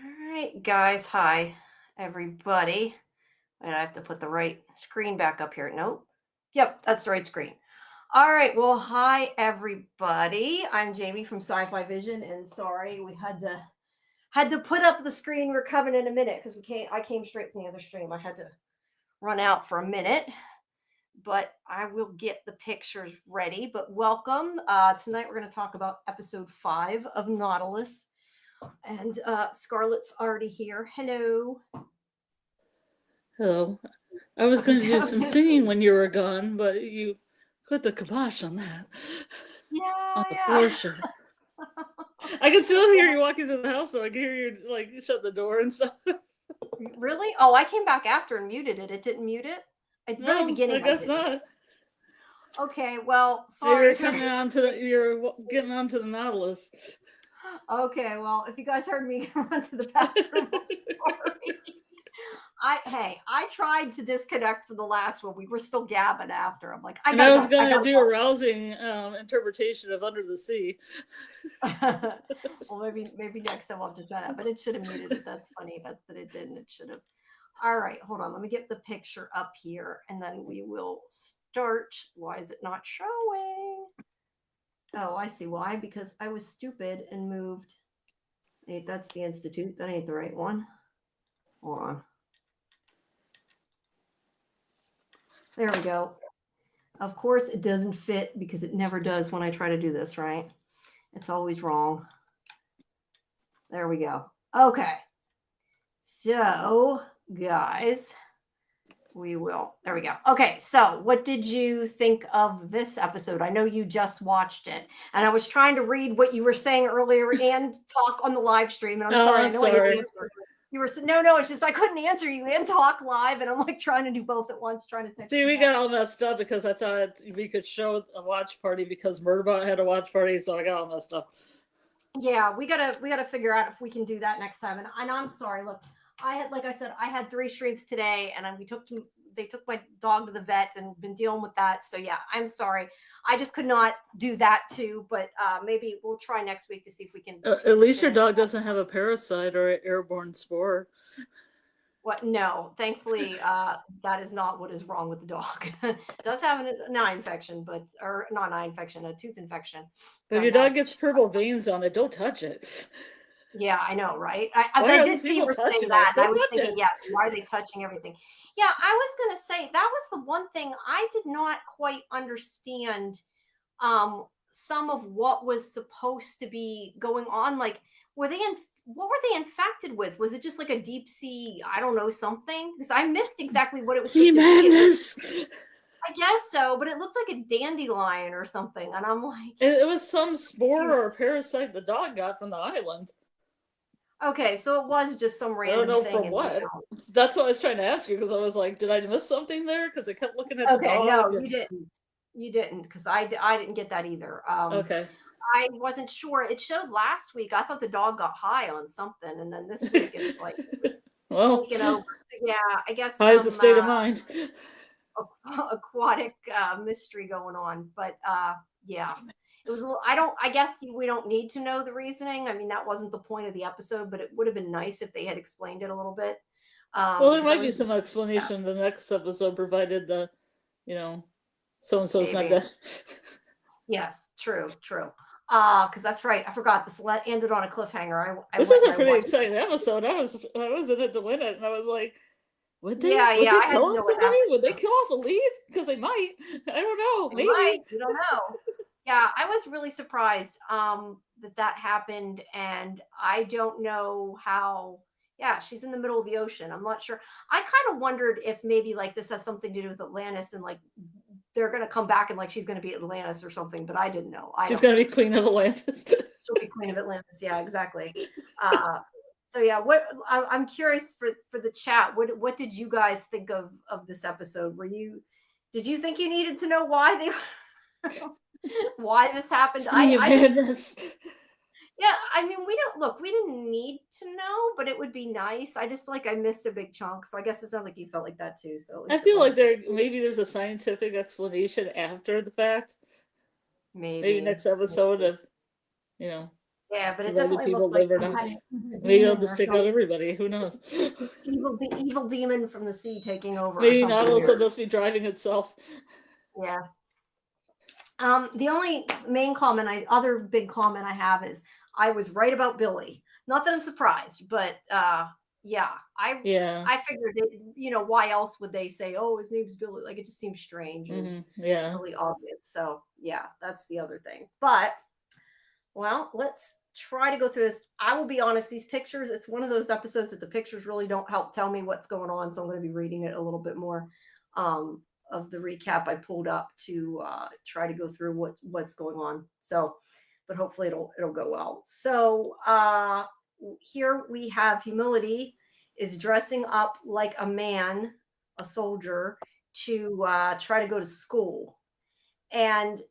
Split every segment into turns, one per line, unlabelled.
All right, guys. Hi, everybody. Wait, I have to put the right screen back up here. Nope. Yep, that's the right screen. All right. Well, hi, everybody. I'm Jamie from Sci-Fi-Vision, and sorry we had to put up the screen. We're coming in a minute because we came. I came straight from the other stream. I had to run out for a minute, but I will get the pictures ready. But welcome. Tonight we're going to talk about episode 5 of Nautilus. And Scarlet's already here. Hello.
Hello. I was going to do some singing when you were gone, but you put the kibosh on that. On the
Yeah.
closure. I can still hear you walking through the house, though. I can hear you like shut the door and stuff.
Really? Oh, I came back after and muted it. It didn't mute it? At the very
No,
beginning,
I guess
didn't.
not.
Okay, well,
Maybe
sorry.
you're getting onto the Nautilus.
Okay, well, if you guys heard me run to the bathroom, I'm sorry. I tried to disconnect for the last one. We were still gabbing after. I'm like, I
was
gotta
going to do
go.
a rousing interpretation of Under the Sea.
Well, maybe next time I'll have to try that. But it should have muted it. That's funny that it didn't. It should have. All right, hold on. Let me get the picture up here, and then we will start. Why is it not showing? Oh, I see why. Because I was stupid and moved. Hey, that's the Institute. That ain't the right one. Hold on. There we go. Of course, it doesn't fit because it never does when I try to do this, right? It's always wrong. There we go. Okay. So, guys, we will. There we go. Okay. So, what did you think of this episode? I know you just watched it, and I was trying to read what you were saying earlier and talk on the live stream. And I'm sorry. I know I didn't answer. You were no. It's just I couldn't answer you and talk live, and I'm like trying to do both at once, trying to text.
See, we got all messed up because I thought we could show a watch party because Murderbot had a watch party, so I got all messed up.
Yeah, we gotta figure out if we can do that next time. And I'm sorry. Look, like I said, I had 3 streams today, and they took my dog to the vet and been dealing with that. So yeah, I'm sorry. I just could not do that too, but maybe we'll try next week to see if we can.
At least your dog doesn't have a parasite or an airborne spore.
What? No, thankfully, that is not what is wrong with the dog. It does have an eye infection, or not an eye infection, a tooth infection.
But if your dog gets purple veins on it, don't touch it.
Yeah, I know, right? I did see you were saying that. And I was thinking, yes, why are they touching everything? Yeah, I was going to say that was the one thing I did not quite understand. Some of what was supposed to be going on, like what were they infected with? Was it just like a deep sea? I don't know, something, because I missed exactly what it was.
Sea madness.
I guess so, but it looked like a dandelion or something, and I'm like,
it was some spore or parasite the dog got from the island.
Okay, so it was just some random thing.
I don't know for what. That's what I was trying to ask you, because I was like, did I miss something there? Because I kept looking at the dog.
No, you didn't. You didn't, because I didn't get that either.
Okay.
I wasn't sure. It showed last week. I thought the dog got high on something, and then this week it's like,
well,
you know, yeah, I guess
high is a state of mind.
Aquatic mystery going on, but yeah. It was a little, I guess we don't need to know the reasoning. I mean, that wasn't the point of the episode, but it would have been nice if they had explained it a little bit.
Well, there might be some explanation in the next episode, provided the, so-and-so's not dead.
Yes, true. Because that's right. I forgot this ended on a cliffhanger.
This is a pretty exciting episode. I was in it to win it, and I was like, would they kill somebody? Would they kill off a lead? Because they might. I don't know. Maybe.
You don't know. Yeah, I was really surprised that happened, and I don't know how. Yeah, she's in the middle of the ocean. I'm not sure. I kind of wondered if maybe like this has something to do with Atlantis, and like they're gonna come back and like she's gonna be Atlantis or something. But I didn't know.
She's gonna be Queen of Atlantis.
She'll be Queen of Atlantis. Yeah, exactly. So yeah, I'm curious for the chat. What did you guys think of this episode? Did you think you needed to know why they? Why this happened? Yeah, I mean, we didn't need to know, but it would be nice. I just feel like I missed a big chunk, so I guess it sounds like you felt like that too. So
I feel like there's a scientific explanation after the fact. Maybe next episode of,
Yeah, but it
provided
definitely
people
looked like
live or
some
not.
kind of evil
Maybe I'll
demon
just
or
take out
something.
everybody. Who knows?
The evil demon from the sea taking over or
Maybe
something
Nautilus will
weird.
just be driving itself.
Yeah. The only main other big comment I have is I was right about Billy. Not that I'm surprised, but yeah, I figured it, why else would they say, oh, his name's Billy? Like, it just seems strange and really obvious. So yeah, that's the other thing. But well, let's try to go through this. I will be honest, these pictures, it's one of those episodes that the pictures really don't help tell me what's going on. So I'm going to be reading it a little bit more of the recap I pulled up to try to go through what's going on. So, but hopefully it'll go well. So here we have Humility is dressing up like a man, a soldier, to try to go to school. And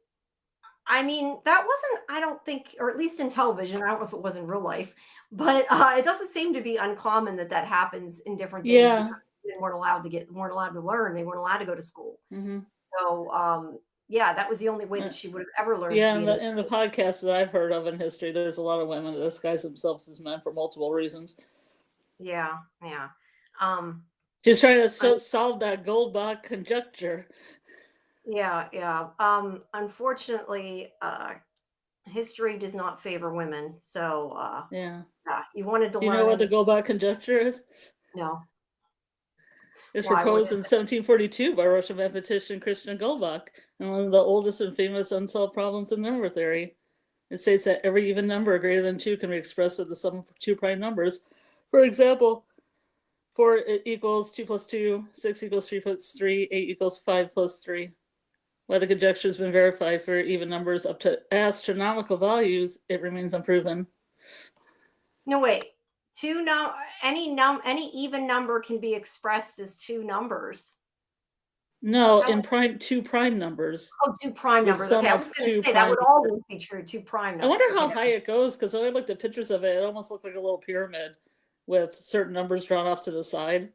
I mean, that wasn't, I don't think, or at least in television, I don't know if it was in real life, but it doesn't seem to be uncommon that happens in different things because they weren't allowed to learn. They weren't allowed to go to school. So, yeah, that was the only way that she would have ever learned.
Yeah, in the podcasts that I've heard of in history, there's a lot of women that disguise themselves as men for multiple reasons.
Yeah.
Just trying to solve that Goldbach conjecture.
Yeah. Unfortunately, history does not favor women. So,
yeah,
you wanted to learn.
Do you know what the Goldbach conjecture is?
No.
It was proposed in 1742 by Russian mathematician Christian Goldbach, and one of the oldest and famous unsolved problems in number theory. It states that every even number greater than 2 can be expressed with the sum of 2 prime numbers. For example, 4 equals 2 plus 2, 6 equals 3 plus 3, 8 equals 5 plus 3. While the conjecture has been verified for even numbers up to astronomical values, it remains unproven.
No, wait. Any even number can be expressed as 2 numbers.
No, in 2 prime numbers.
Oh, 2 prime numbers. Okay, I was going to say that would always be true. 2 prime numbers.
I wonder how high it goes, because when I looked at pictures of it, it almost looked like a little pyramid with certain numbers drawn off to the side.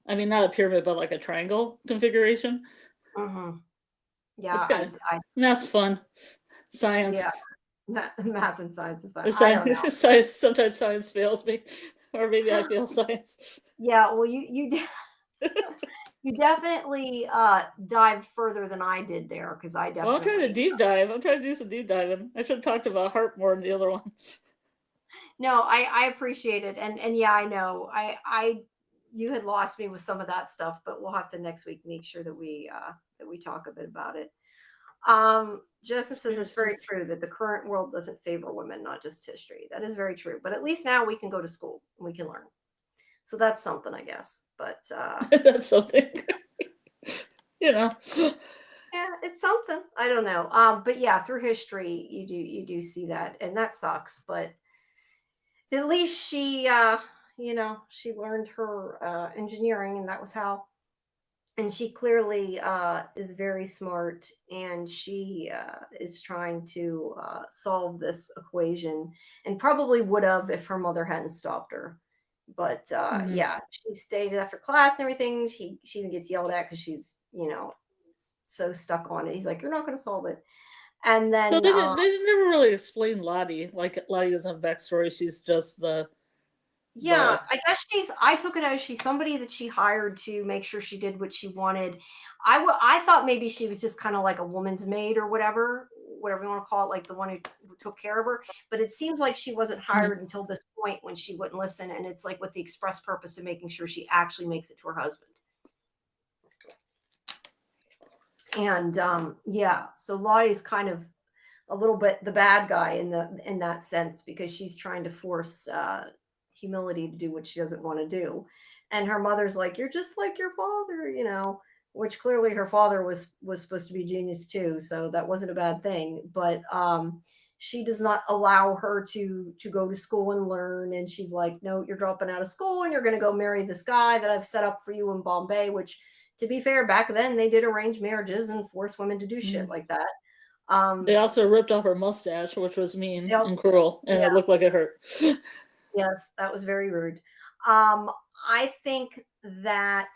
I mean, not a pyramid, but like a triangle configuration.
Yeah,
it's good. Math's fun. Science.
Yeah, math and science is fun. I don't know.
Sometimes science fails me, or maybe I fail science.
Yeah, well, you definitely dived further than I did there, because I definitely.
Well, I'm trying to deep dive. I'm trying to do some deep diving. I should have talked about HARP more than the other one.
No, I appreciate it, and yeah, I know you had lost me with some of that stuff, but we'll have to next week make sure that we talk a bit about it. Justin says it's very true that the current world doesn't favor women, not just history. That is very true, but at least now we can go to school and we can learn. So that's something, I guess. But
that's something.
Yeah, it's something. I don't know. But yeah, through history, you do see that, and that sucks. But at least she, she learned her engineering, and that was how. And she clearly is very smart, and she is trying to solve this equation, and probably would have if her mother hadn't stopped her. But yeah, she stayed after class and everything. She even gets yelled at because she's, so stuck on it. He's like, "You're not going to solve it." And then
so they never really explain Lottie. Like, Lottie doesn't have backstory. She's just
Yeah, I guess I took it as she's somebody that she hired to make sure she did what she wanted. I thought maybe she was just kind of like a woman's maid or whatever you want to call it, like the one who took care of her. But it seems like she wasn't hired until this point when she wouldn't listen. And it's like with the express purpose of making sure she actually makes it to her husband. And yeah, so Lottie's kind of a little bit the bad guy in that sense, because she's trying to force Humility to do what she doesn't want to do. And her mother's like, "You're just like your father," which clearly her father was supposed to be genius too, so that wasn't a bad thing. But she does not allow her to go to school and learn, and she's like, "No, you're dropping out of school and you're going to go marry this guy that I've set up for you in Bombay," which, to be fair, back then they did arrange marriages and force women to do shit like that.
They also ripped off her mustache, which was mean and cruel, and it looked like it hurt.
Yes, that was very rude. I think that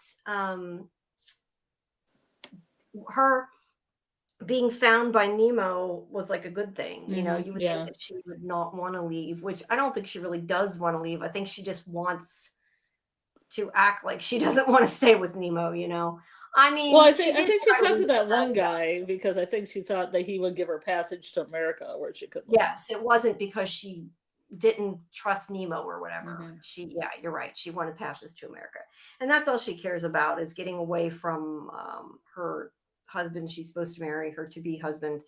being found by Nemo was like a good thing. You know, you would think
Yeah.
that she would not want to leave, which I don't think she really does want to leave. I think she just wants to act like she doesn't want to stay with Nemo, you know. I
Well,
mean, she
I
did
think she
try to
talked to
leave
that
the
one
island.
guy because I think she thought that he would give her passage to America where she could live.
Yes, it wasn't because she didn't trust Nemo or whatever.
Hmm.
Yeah, you're right. She wanted passage to America. And that's all she cares about is getting away from her husband she's supposed to marry, her to be husband.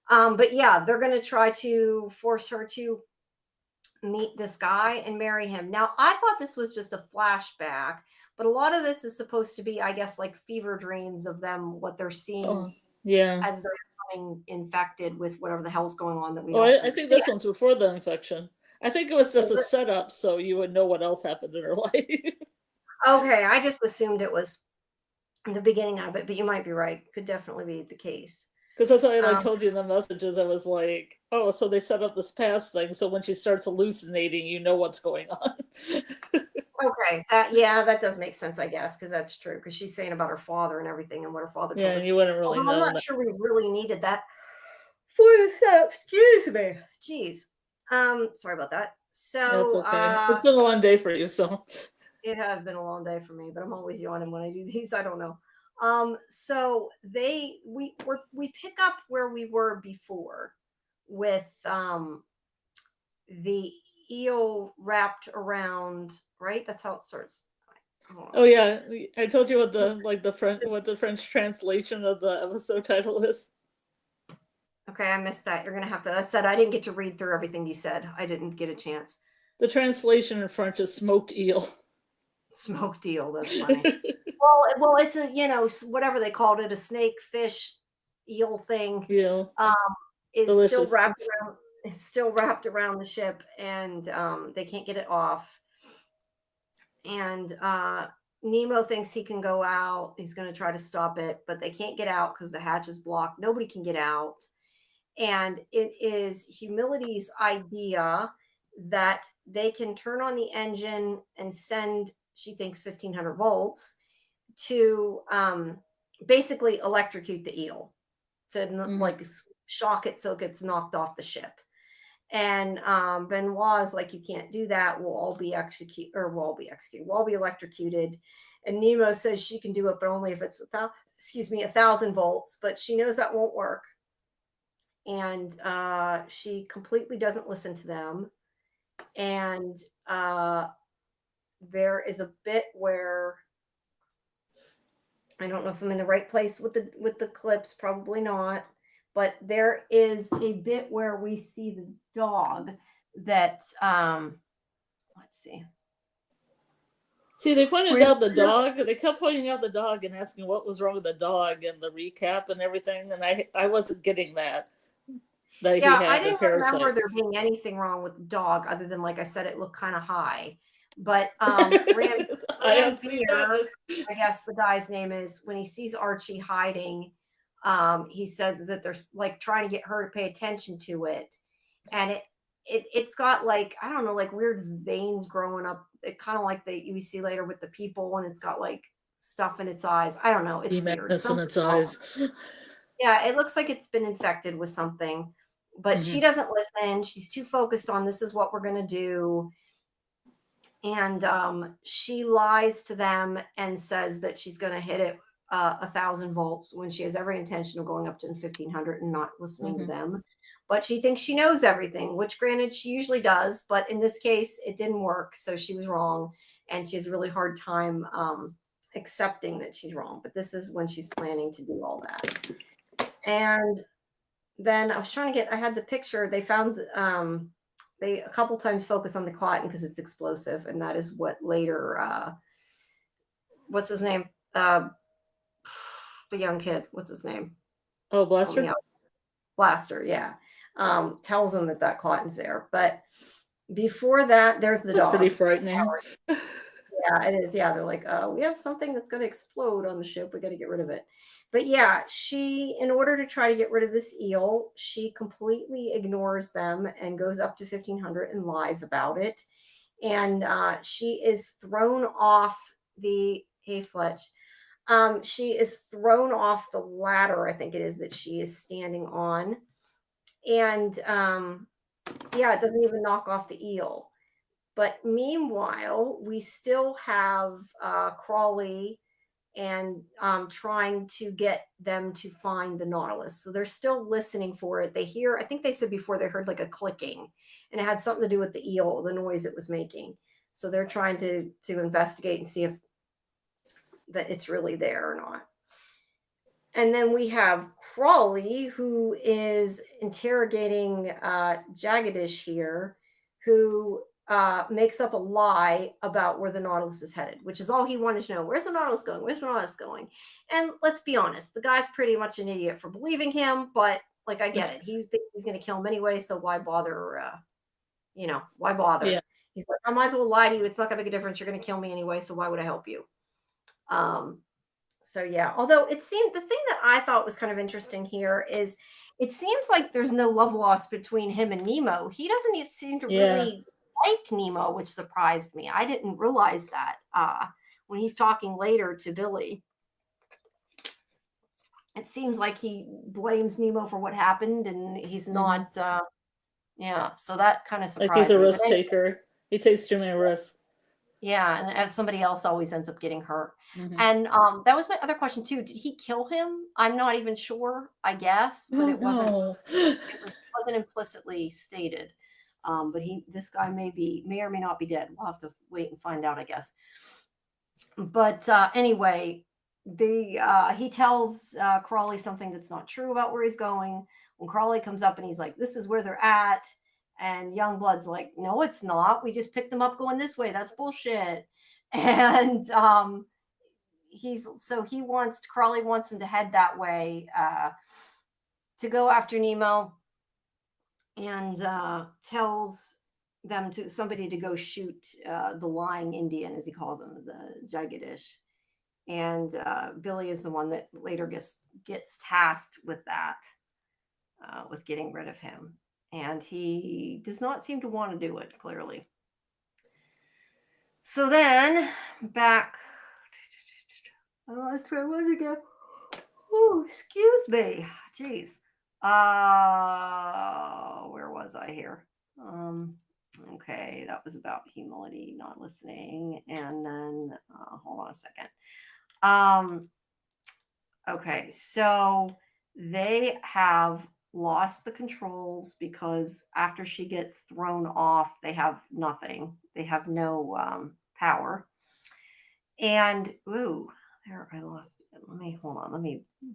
But yeah, they're going to try to force her to meet this guy and marry him. Now, I thought this was just a flashback, but a lot of this is supposed to be, I guess, like fever dreams of them, what they're seeing
Oh, yeah.
as they're becoming infected with whatever the hell's going on that we
Oh,
don't
I think
understand.
this one's before the infection. I think it was just
Is
a
it?
setup so you would know what else happened in her life.
Okay, I just assumed it was the beginning of it, but you might be right. Could definitely be the case.
Because that's why I
Um,
told you in the messages. I was like, oh, so they set up this past thing. So when she starts hallucinating, you know what's going on.
okay, that does make sense, I guess, because that's true. Because she's saying about her father and everything and what her father
Yeah,
told
and
her.
you wouldn't really
Although I'm
know
not
that.
sure we really needed that for the set. Excuse me. Jeez. Sorry about that.
That's
So
okay. It's been a long day for you, so.
it has been a long day for me, but I'm always yawning when I do these. I don't know. So we pick up where we were before with the eel wrapped around, right? That's how it starts.
Oh yeah, I told you what the French translation of the episode title is.
Okay, I missed that. You're gonna have to. I said I didn't get to read through everything you said. I didn't get a chance.
The translation in French is smoked eel.
Smoked eel. That's funny. Well, it's a whatever they called it, a snake, fish, eel thing.
Eel,
Um, is still
delicious.
wrapped around. It's still wrapped around the ship, and they can't get it off. And Nemo thinks he can go out. He's going to try to stop it, but they can't get out because the hatch is blocked. Nobody can get out. And it is Humility's idea that they can turn on the engine and send, she thinks, 1500 volts to basically electrocute the eel, to
Mhm.
like shock it so it gets knocked off the ship. And Benoit is like, you can't do that. We'll all be executed, or we'll all be executed. We'll all be electrocuted. And Nemo says she can do it, but only if it's 1,000 volts. But she knows that won't work, and she completely doesn't listen to them. And there is a bit where I don't know if I'm in the right place with the clips, probably not. But there is a bit where we see the dog that let's see.
See, they pointed
We
out the dog. They kept pointing out the dog and asking what was wrong with the dog and the recap and everything, and I wasn't getting that he
Yeah, I
had the
didn't remember
parasite.
there being anything wrong with the dog other than, like I said, it looked kind of high. But
I have seen that.
Ranveer, I guess the guy's name is, when he sees Archie hiding, he says that they're like trying to get her to pay attention to it. And it's got, like, I don't know, like weird veins growing up. It kind of like you see later with the people, and it's got like stuff in its eyes. I don't know. It's weird.
Madness in
Something's
its
wrong.
eyes.
Yeah, it looks like it's been infected with something, but she
Hmm.
doesn't listen. She's too focused on, this is what we're going to do. And she lies to them and says that she's going to hit it 1,000 volts when she has every intention of going up to 1,500 and not listening to
Hmm.
them. But she thinks she knows everything, which granted she usually does. But in this case, it didn't work. So she was wrong. And she has a really hard time accepting that she's wrong. But this is when she's planning to do all that. And then I was trying to I had the picture. They found, they a couple times focus on the cotton because it's explosive. And that is what later, what's his name? The young kid, what's his name?
Oh,
Help me
Blaster?
out. Blaster, yeah. Tells him that cotton's there. But before that, there's the
That's pretty
dog.
frightening.
Yeah, it is. Yeah, they're like, we have something that's going to explode on the ship. We got to get rid of it. But yeah, in order to try to get rid of this eel, she completely ignores them and goes up to 1,500 and lies about it. And she is thrown off the, hey, Fletch, She is thrown off the ladder, I think it is, that she is standing on. And yeah, it doesn't even knock off the eel. But meanwhile, we still have Crawley and trying to get them to find the Nautilus. So they're still listening for it. They hear, I think they said before, they heard like a clicking, and it had something to do with the eel, the noise it was making. So they're trying to investigate and see if that it's really there or not. And then we have Crawley, who is interrogating Jagadish here, who makes up a lie about where the Nautilus is headed, which is all he wanted to know. Where's the Nautilus going? Where's the Nautilus going? And let's be honest, the guy's pretty much an idiot for believing him, but like, I get it. He thinks he's going to kill him anyway, so why bother? Why bother?
Yeah.
He's like, I might as well lie to you. It's not going to make a difference. You're going to kill me anyway, so why would I help you? So yeah, although it seemed, the thing that I thought was kind of interesting here is it seems like there's no love lost between him and Nemo. He doesn't seem to really like Nemo, which surprised me. I didn't realize that when he's talking later to Billy. It seems like he blames Nemo for what happened, and he's not. Yeah, so that kind of surprised me.
Like he's a risk taker. He takes too many risks.
Yeah, and somebody else always ends up getting hurt. And that was my other question too. Did he kill him? I'm not even sure, I guess, but it wasn't implicitly stated. But this guy may or may not be dead. We'll have to wait and find out, I guess. But anyway, he tells Crawley something that's not true about where he's going. When Crawley comes up and he's like, "This is where they're at," and Youngblood's like, "No, it's not. We just picked them up going this way. That's bullshit." And Crawley wants him to head that way to go after Nemo, and tells somebody to go shoot the lying Indian, as he calls him, the Jagadish. And Billy is the one that later gets tasked with that, with getting rid of him. And he does not seem to want to do it, clearly. So then, back... I lost where I was again. Oh, excuse me. Jeez. Where was I here? Okay, that was about humility, not listening. And then, hold on a second. Okay, so they have lost the controls because after she gets thrown off, they have nothing. They have no power. And, ooh, there, I lost it. Let me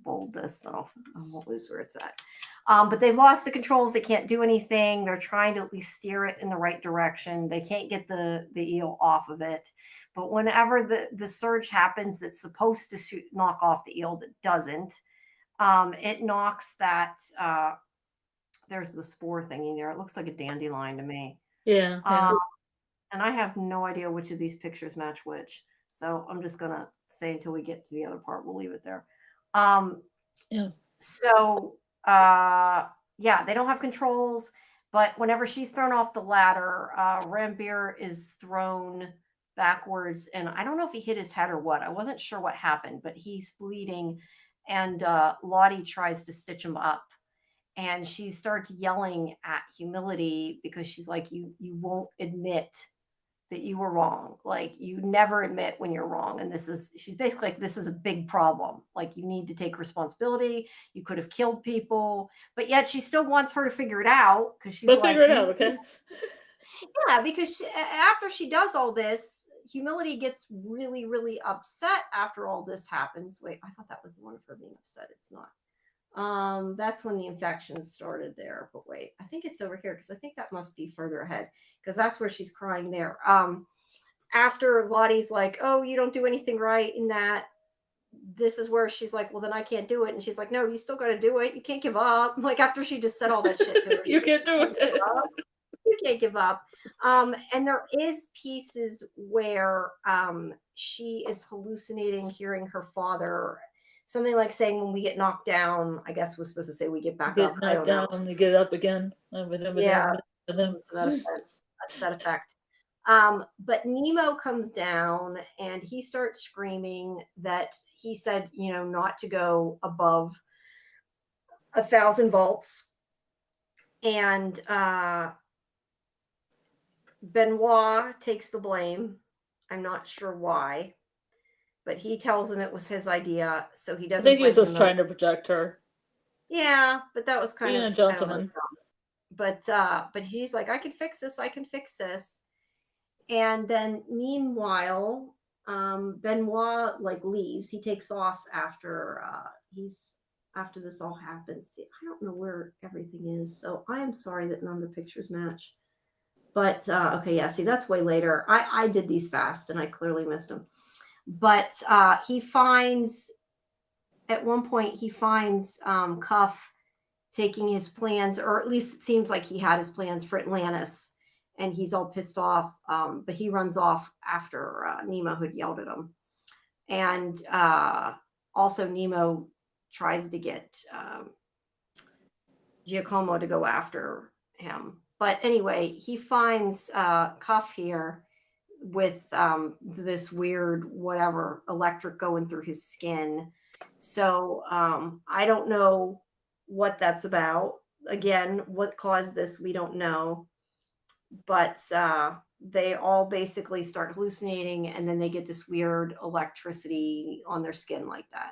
bold this. I won't lose where it's at. But they've lost the controls. They can't do anything. They're trying to at least steer it in the right direction. They can't get the eel off of it. But whenever the surge happens that's supposed to knock off the eel that doesn't, it knocks that, there's the spore thingy there. It looks like a dandelion to me.
Yeah.
And I have no idea which of these pictures match which. So I'm just going to say until we get to the other part, we'll leave it there. So, yeah, they don't have controls. But whenever she's thrown off the ladder, Rambir is thrown backwards. And I don't know if he hit his head or what. I wasn't sure what happened, but he's bleeding. And Lottie tries to stitch him up. And she starts yelling at Humility because she's like, you won't admit that you were wrong. Like, you never admit when you're wrong. And she's basically like, this is a big problem. Like, you need to take responsibility. You could have killed people, but yet she still wants her to figure it out. Cause she's like,
figure it out. Okay.
Yeah. Because after she does all this, Humility gets really, really upset after all this happens. Wait, I thought that was the one of her being upset. It's not. That's when the infections started there. But wait, I think it's over here because I think that must be further ahead because that's where she's crying there. After Lottie's like, "Oh, you don't do anything right in that," this is where she's like, "Well, then I can't do it." And she's like, "No, you still got to do it. You can't give up." Like, after she just said all that shit to her,
you can't do it.
You can't give up. And there is pieces where she is hallucinating, hearing her father. Something like saying, "When we get knocked down," I guess we're supposed to say we get back up.
I don't know. You get up again.
Yeah, to that effect. But Nemo comes down and he starts screaming that he said, not to go above 1,000 volts. And Benoit takes the blame. I'm not sure why, but he tells him it was his idea, so he
I
doesn't
think he was
blame
just
him.
trying to protect her.
Yeah, but that was kind
Being
of,
a
I don't know,
gentleman.
but he's like, I can fix this. And then meanwhile, Benoit leaves. He takes off after after this all happens. See, I don't know where everything is, so I am sorry that none of the pictures match. But okay, yeah, see, that's way later. I did these fast and I clearly missed them. But he finds, at one point, Cuff taking his plans, or at least it seems like he had his plans for Atlantis, and he's all pissed off. But he runs off after Nemo had yelled at him. And also Nemo tries to get Giacomo to go after him. But anyway, he finds Cuff here with this weird whatever electric going through his skin. So I don't know what that's about. Again, what caused this, we don't know. But they all basically start hallucinating, and then they get this weird electricity on their skin like that.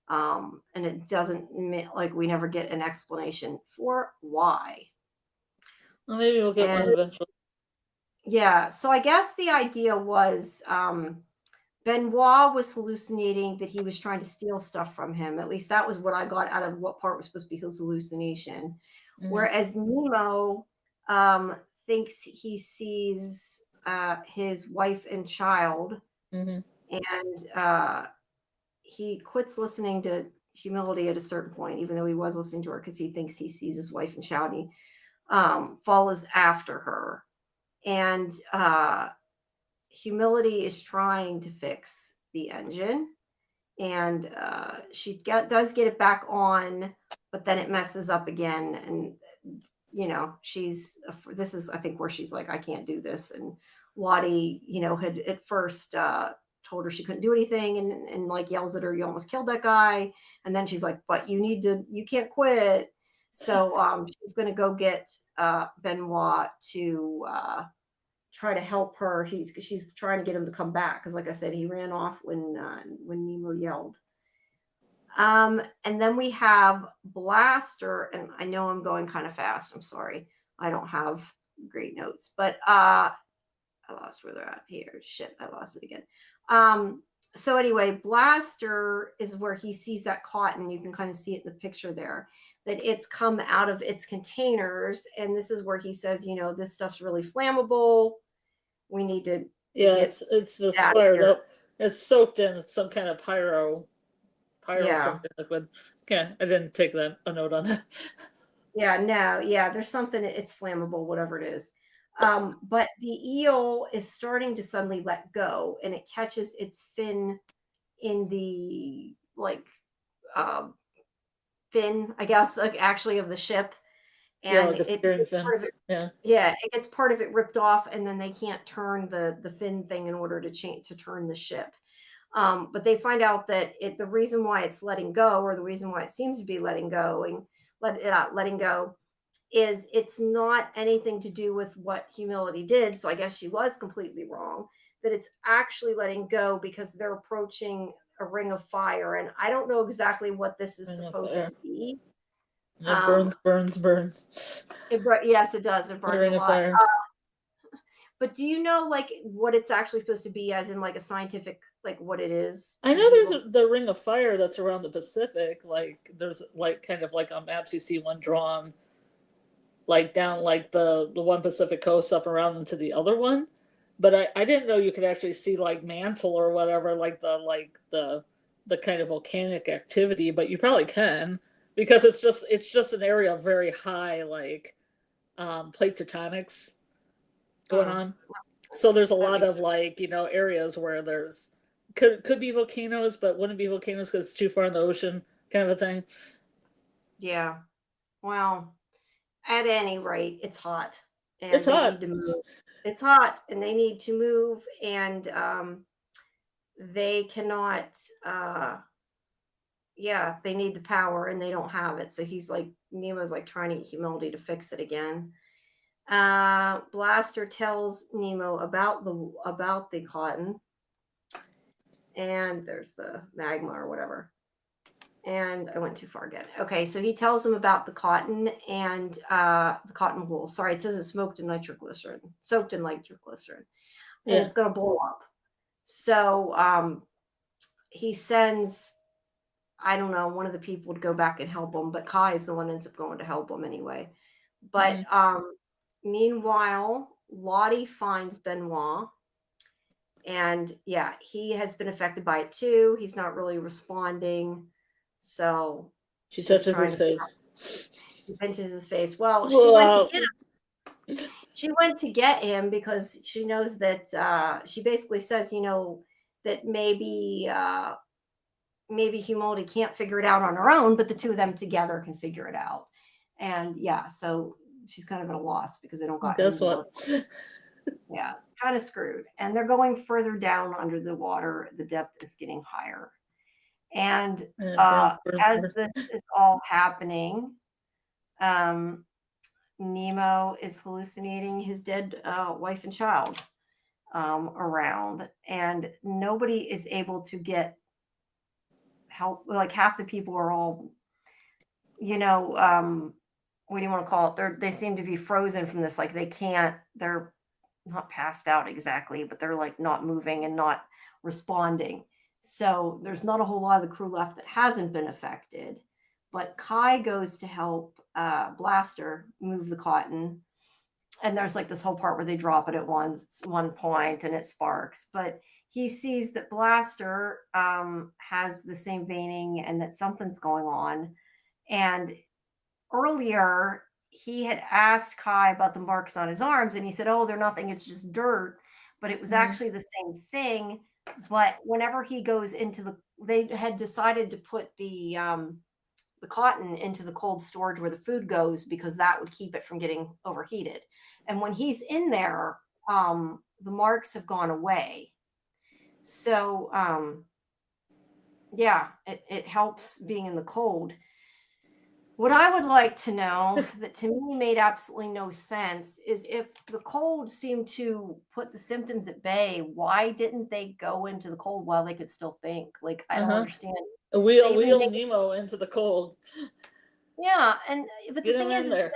And it doesn't, we never get an explanation for why.
Well, maybe we'll get one eventually.
Yeah, so I guess the idea was Benoit was hallucinating that he was trying to steal stuff from him. At least that was what I got out of what part was supposed to be his hallucination. Mm-hmm. Whereas Nemo thinks he sees his wife and child, mm-hmm. and he quits listening to Humility at a certain point, even though he was listening to her, because he thinks he sees his wife and child. He follows after her. And Humility is trying to fix the engine, and she does get it back on, but then it messes up again. And this is, I think, where she's like, I can't do this. And Lottie, had at first told her she couldn't do anything, and yells at her, you almost killed that guy. And then she's like, but you can't quit. So she's going to go get Benoit to try to help her. She's trying to get him to come back, because like I said, he ran off when Nemo yelled. And then we have Blaster, and I know I'm going kind of fast. I'm sorry. I don't have great notes, but I lost where they're at here. Shit, I lost it again. So anyway, Blaster is where he sees that cotton. You can kind of see it in the picture there, that it's come out of its containers. And this is where he says, this stuff's really flammable. We need to
it's just fired up. It's soaked in. It's some kind of pyro something liquid. Yeah, I didn't take a note on that.
There's something, it's flammable, whatever it is. But the eel is starting to suddenly let go, and it catches its fin in the fin, I guess, actually, of the ship. And it gets part of it ripped off, and then they can't turn the fin thing in order to turn the ship. But they find out that the reason why it's letting go, or the reason why it seems to be letting go, is it's not anything to do with what Humility did. So I guess she was completely wrong, that it's actually letting go because they're approaching a ring of fire. And I don't know exactly what this is supposed to be.
It burns.
Yes, it does. It burns a lot. But do you know what it's actually supposed to be, as in a scientific, what it is?
I know there's the ring of fire that's around the Pacific. There's kind of on maps you see one drawn down the one Pacific coast up around into the other one. But I didn't know you could actually see mantle or whatever, the kind of volcanic activity, but you probably can, because it's just an area of very high plate tectonics going on. So there's a lot of areas where there's could be volcanoes, but wouldn't be volcanoes because it's too far in the ocean, kind of a thing.
Yeah. Well, at any rate, it's hot. and
It's
they
hot.
need to move. It's hot, and they need to move, and they cannot. Yeah, they need the power, and they don't have it. So he's like, Nemo's like trying to get Humility to fix it again. Blaster tells Nemo about the cotton, and there's the magma or whatever. And I went too far again. Okay, so he tells him about the cotton and the cotton wool. Sorry, it says it's soaked in nitroglycerin, and
Yeah.
it's going to blow up. So he sends, I don't know, one of the people to go back and help him, but Kai is the one that ends up going to help him anyway. But meanwhile, Lottie finds Benoit. And yeah, he has been affected by it too. He's not really responding. So
she touches his face.
She pinches his face. Well, she went to get him. She went to get him because she knows that she basically says, that maybe Humility can't figure it out on her own, but the two of them together can figure it out. And yeah, so she's kind of at a loss because they don't got.
Guess what?
Yeah, kind of screwed. And they're going further down under the water. The depth is getting higher. And as this is all happening, Nemo is hallucinating his dead wife and child around, and nobody is able to get help. Like half the people are all, what do you want to call it? They seem to be frozen from this. Like they can't. They're not passed out exactly, but they're like not moving and not responding. So there's not a whole lot of the crew left that hasn't been affected. But Kai goes to help Blaster move the cotton. And there's like this whole part where they drop it at one point and it sparks. But he sees that Blaster has the same veining and that something's going on. And earlier, he had asked Kai about the marks on his arms, and he said, "Oh, they're nothing. It's just dirt." But it was actually the same thing. But whenever he goes they had decided to put the cotton into the cold storage where the food goes because that would keep it from getting overheated. And when he's in there, the marks have gone away. So yeah, it helps being in the cold. What I would like to know that to me made absolutely no sense is if the cold seemed to put the symptoms at bay, why didn't they go into the cold while they could still think? Like, I don't understand.
Wheel Nemo into the cold.
Yeah, but the thing is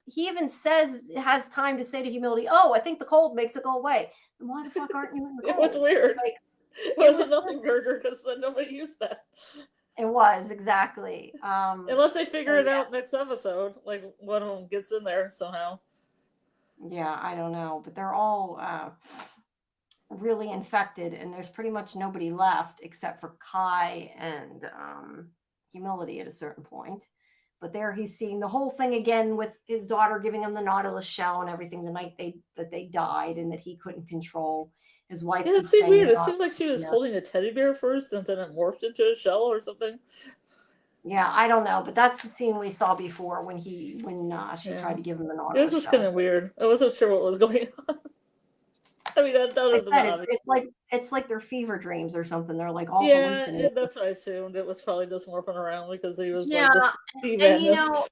he even says has time to say to Humility, "Oh, I think the cold makes it go away." Then why the fuck aren't you in the cold?
It was weird. Like, it was a nothing burger because then nobody used that.
It was exactly.
Unless they figure it out next episode, like one of them gets in there somehow.
Yeah, I don't know, but they're all really infected, and there's pretty much nobody left except for Kai and Humility at a certain point. But there he's seeing the whole thing again with his daughter giving him the Nautilus shell and everything the night that they died and that he couldn't control. His wife.
Yeah, it seemed weird. It seemed like she was holding a teddy bear first and then it morphed into a shell or something.
Yeah, I don't know, but that's the scene we saw before when she tried to give him the Nautilus.
It was just kind of weird. I wasn't sure what was going on. I mean, that was the obvious.
It's like their fever dreams or something. They're like all
hallucinating. Yeah, that's what I assumed. It was probably just morphing around because he was like this sea
madness.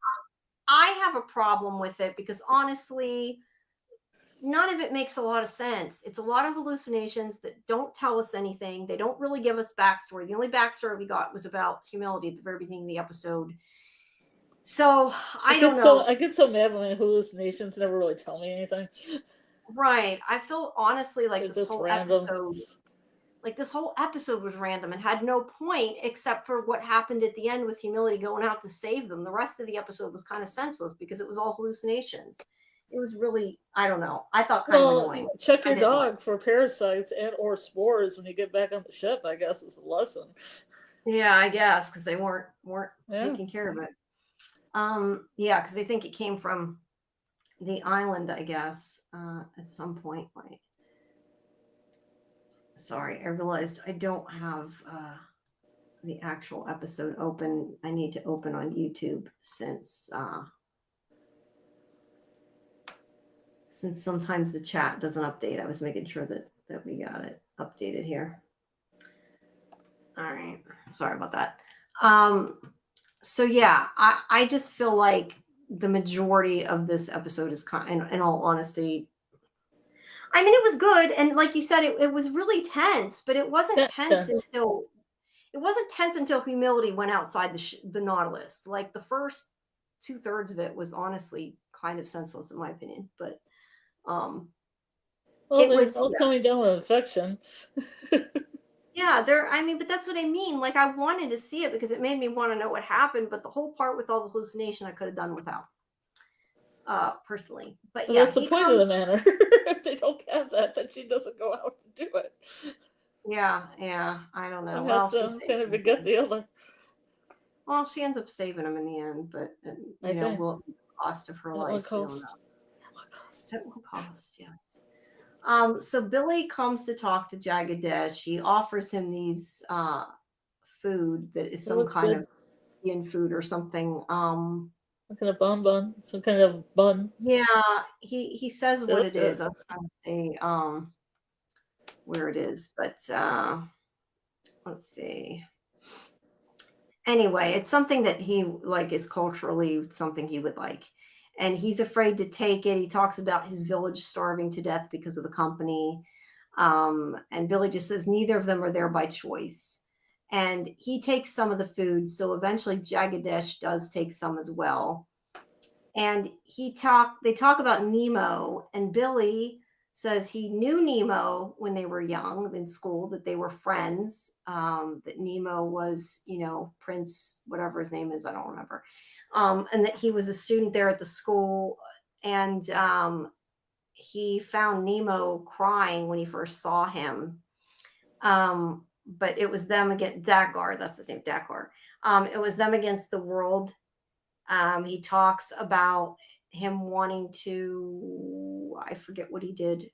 I have a problem with it because honestly, none of it makes a lot of sense. It's a lot of hallucinations that don't tell us anything. They don't really give us backstory. The only backstory we got was about Humility at the very beginning of the episode. So I don't know.
I get so mad when hallucinations never really tell me anything.
Right. I feel honestly like this whole episode was random and had no point except for what happened at the end with Humility going out to save them. The rest of the episode was kind of senseless because it was all hallucinations. It was really, I don't know. I thought kind of annoying.
Check your dog for parasites and or spores when you get back on the ship, I guess is a lesson.
Yeah, I guess, because they weren't taking care of it. Yeah, because they think it came from the island, I guess, at some point. Right. Sorry, I realized I don't have the actual episode open. I need to open on YouTube since since sometimes the chat doesn't update, I was making sure that we got it updated here. All right, sorry about that. So yeah, I just feel like the majority of this episode is in all honesty. I mean, it was good, and like you said, it was really tense, but it wasn't tense until humility went outside the Nautilus. Like the first 2/3 of it was honestly kind of senseless, in my opinion. But
well,
it
they're
was
all coming down with infection.
yeah, I mean, but that's what I mean. Like I wanted to see it because it made me want to know what happened. But the whole part with all the hallucination, I could have done without. Personally, but
Well,
yeah,
that's the point of the manor. If they don't have that, then she doesn't go out to do it.
Yeah, I don't know.
One
Well,
has to kind of beget the other.
Well, she ends up saving him in the end, but
I think.
will the cost of her
At
life.
what cost?
At what cost? Yes. So Billy comes to talk to Jagged. She offers him these food that is some kind of Indian food or something.
Some kind of bun, some kind of bun.
Yeah, he says what it is. I'm trying to see where it is, but let's see. Anyway, it's something that he like is culturally something he would like. And he's afraid to take it. He talks about his village starving to death because of the company. And Billy just says neither of them are there by choice. And he takes some of the food. So eventually Jagadesh does take some as well. And they talk about Nemo, and Billy says he knew Nemo when they were young in school, that they were friends, that Nemo was, Prince, whatever his name is, I don't remember. And that he was a student there at the school. And he found Nemo crying when he first saw him. But it was them against Dakar. That's his name, Dakar. It was them against the world. He talks about him wanting to, I forget what he did.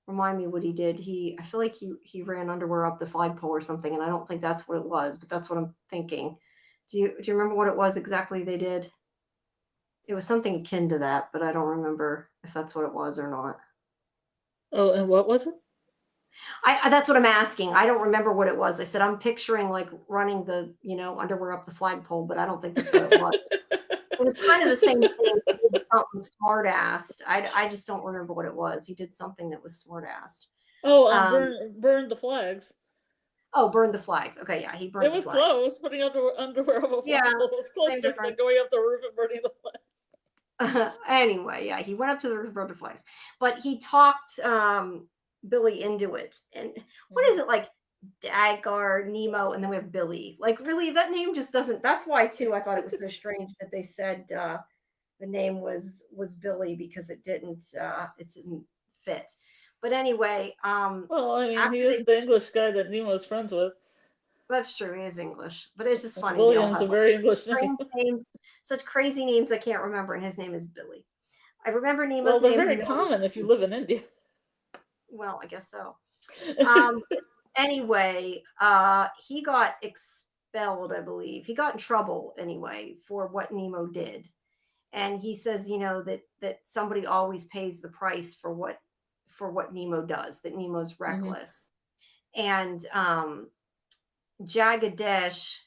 Remind me what he did. I feel like he ran underwear up the flagpole or something, and I don't think that's what it was, but that's what I'm thinking. Do you remember what it was exactly they did? It was something akin to that, but I don't remember if that's what it was or not.
Oh, and what was it?
That's what I'm asking. I don't remember what it was. I said I'm picturing like running the underwear up the flagpole, but I don't think that's what it was. It was kind of the same thing. He did something smart-assed. I just don't remember what it was. He did something that was smart-assed.
Oh, burn the flags.
Oh, burn the flags. Okay, yeah, he burned.
It was close. Putting underwear on a flagpole was closer than going up the roof and burning the flags.
Anyway, yeah, he went up to the roof and burned the flags, but he talked Billy into it. And what is it like? Dagar, Nemo, and then we have Billy. Like, really, that name just doesn't. That's why too. I thought it was so strange that they said the name was Billy, because it didn't fit. But anyway,
well, I mean, he is the English guy that Nemo's friends with.
That's true. He is English, but it's just funny.
William's a very English name.
Such crazy names I can't remember, and his name is Billy. I remember Nemo's name.
Well, they're very common if you live in India.
Well, I guess so. Anyway, he got expelled, I believe. He got in trouble anyway for what Nemo did. And he says, that somebody always pays the price for what Nemo does, that Nemo's reckless. Mm-hmm. And Jagadesh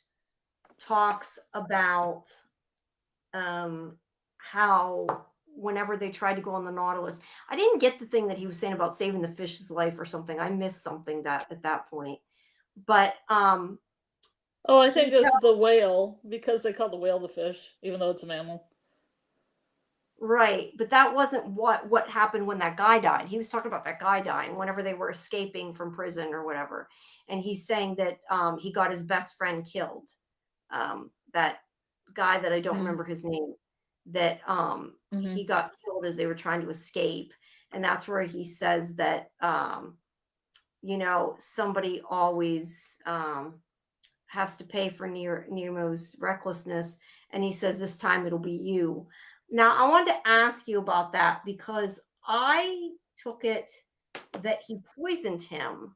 talks about how whenever they tried to go on the Nautilus, I didn't get the thing that he was saying about saving the fish's life or something. I missed something at that point. But
I think it's the whale, because they call the whale the fish, even though it's a mammal.
Right, but that wasn't what happened when that guy died. He was talking about that guy dying whenever they were escaping from prison or whatever. And he's saying that he got his best friend killed. That guy that I don't remember his name, that he got killed as they were trying to escape. And that's where he says that, somebody always has to pay for Nemo's recklessness. And he says, this time it'll be you. Now, I wanted to ask you about that, because I took it that he poisoned him,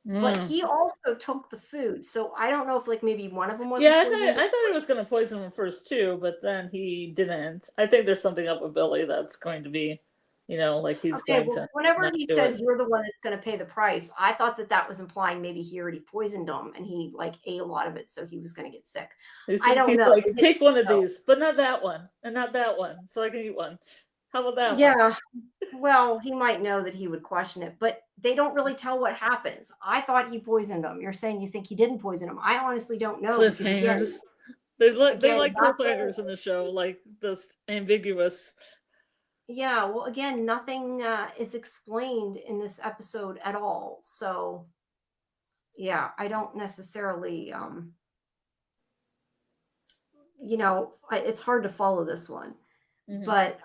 but he also took the food. So I don't know if maybe one of them was.
Yeah, I thought he was going to poison him first too, but then he didn't. I think there's something up with Billy that's going to be like he's
Okay,
going
well,
to
whenever
not
he
do
says
it.
you're the one that's going to pay the price, I thought that was implying maybe he already poisoned him and he like ate a lot of it, so he was going to get sick. I don't
He's
know.
like,
They didn't
take one of
know.
these, but not that one, and not that one, so I can eat one. How about that one?
Yeah, well, he might know that he would question it, but they don't really tell what happens. I thought he poisoned him. You're saying you think he didn't poison him. I honestly don't know because
Cliffhangers. They like
that's
cliffhangers in the show, like this ambiguous.
yeah, well, again, nothing is explained in this episode at all. So, yeah, I don't necessarily, it's hard to follow this one.
Mhm.
But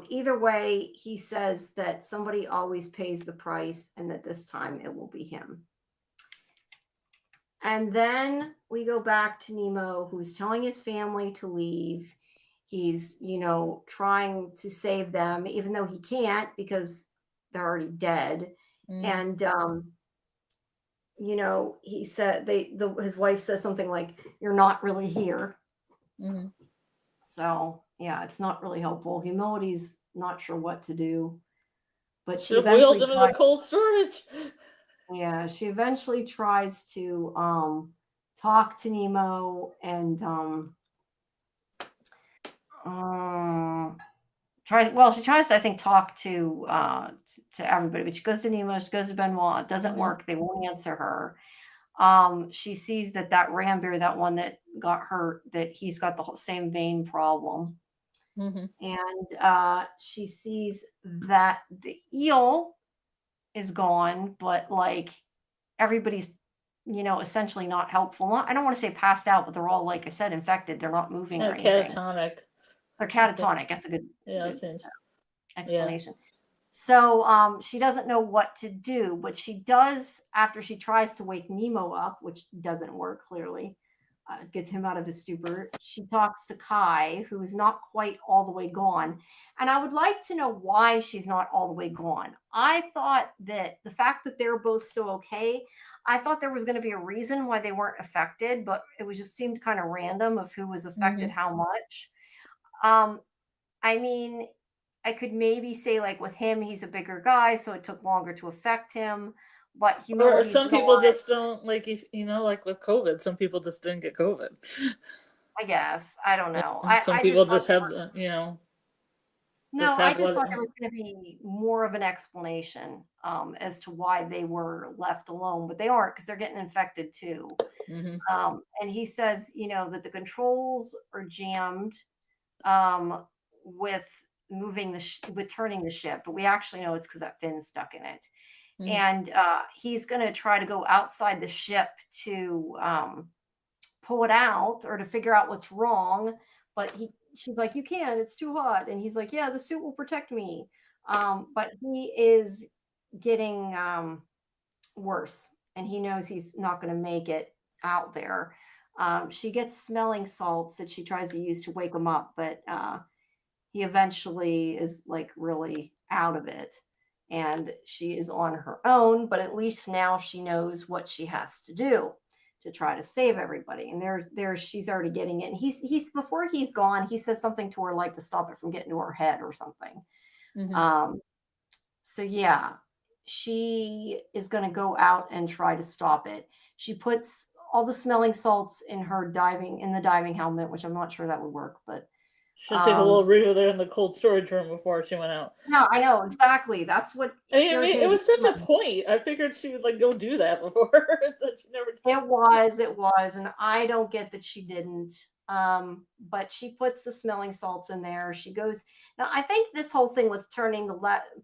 either way, he says that somebody always pays the price and that this time it will be him. And then we go back to Nemo, who's telling his family to leave. He's, trying to save them, even though he can't because they're already dead.
Mhm.
And he said his wife says something like, "You're not really here."
Mhm.
So yeah, it's not really helpful. Humility's not sure what to do, but she
Should have wheeled
eventually
him to the
tries.
cold storage.
Yeah, she eventually tries to talk to Nemo and she tries to, I think, talk to everybody, but she goes to Nemo, she goes to Benoit. It doesn't
Mhm.
work. They won't answer her. She sees that Rambeer, that one that got hurt, that he's got the same vein problem.
Mhm.
And she sees that the eel is gone, but like everybody's, essentially not helpful. I don't want to say passed out, but they're all, like I said, infected. They're not moving or anything.
Catatonic.
They're
I think.
catatonic. That's a
Yeah, it
good
seems. Yeah.
explanation. So she doesn't know what to do, but she does after she tries to wake Nemo up, which doesn't work clearly. Gets him out of his stupor. She talks to Kai, who is not quite all the way gone. And I would like to know why she's not all the way gone. I thought that the fact that they're both still okay, I thought there was going to be a reason why they weren't affected, but it was just seemed kind of random of who was affected
Mhm.
how much. Um, I mean, I could maybe say like with him, he's a bigger guy, so it took longer to affect him. But
Or
humility's
some
gone.
people just don't like if like with COVID. Some people just didn't get COVID.
I guess I don't know.
And some
I just
people
thought
just
they
have
were.
just
No, I
have
just
what.
thought there was going to be more of an explanation as to why they were left alone, but they aren't because they're getting infected too.
Mhm.
And he says, that the controls are jammed with moving with turning the ship, but we actually know it's because that fin's stuck in it.
Mhm.
And he's going to try to go outside the ship to pull it out or to figure out what's wrong. But she's like, "You can, it's too hot." And he's like, "Yeah, the suit will protect me." But he is getting worse and he knows he's not going to make it out there. She gets smelling salts that she tries to use to wake him up, but he eventually is like really out of it and she is on her own, but at least now she knows what she has to do to try to save everybody. And there she's already getting it. And he's before he's gone, he says something to her like to stop it from getting to her head or something.
Mhm.
So yeah, she is going to go out and try to stop it. She puts all the smelling salts in the diving helmet, which I'm not sure that would work, but
Should take a little reader there in the cold storage room before she went out.
no, I know exactly. That's what
I mean, it
irritated
was such
me.
a point. I figured she would like go do that before. That she never.
It was, and I don't get that she didn't. But she puts the smelling salts in there. She goes now. I think this whole thing with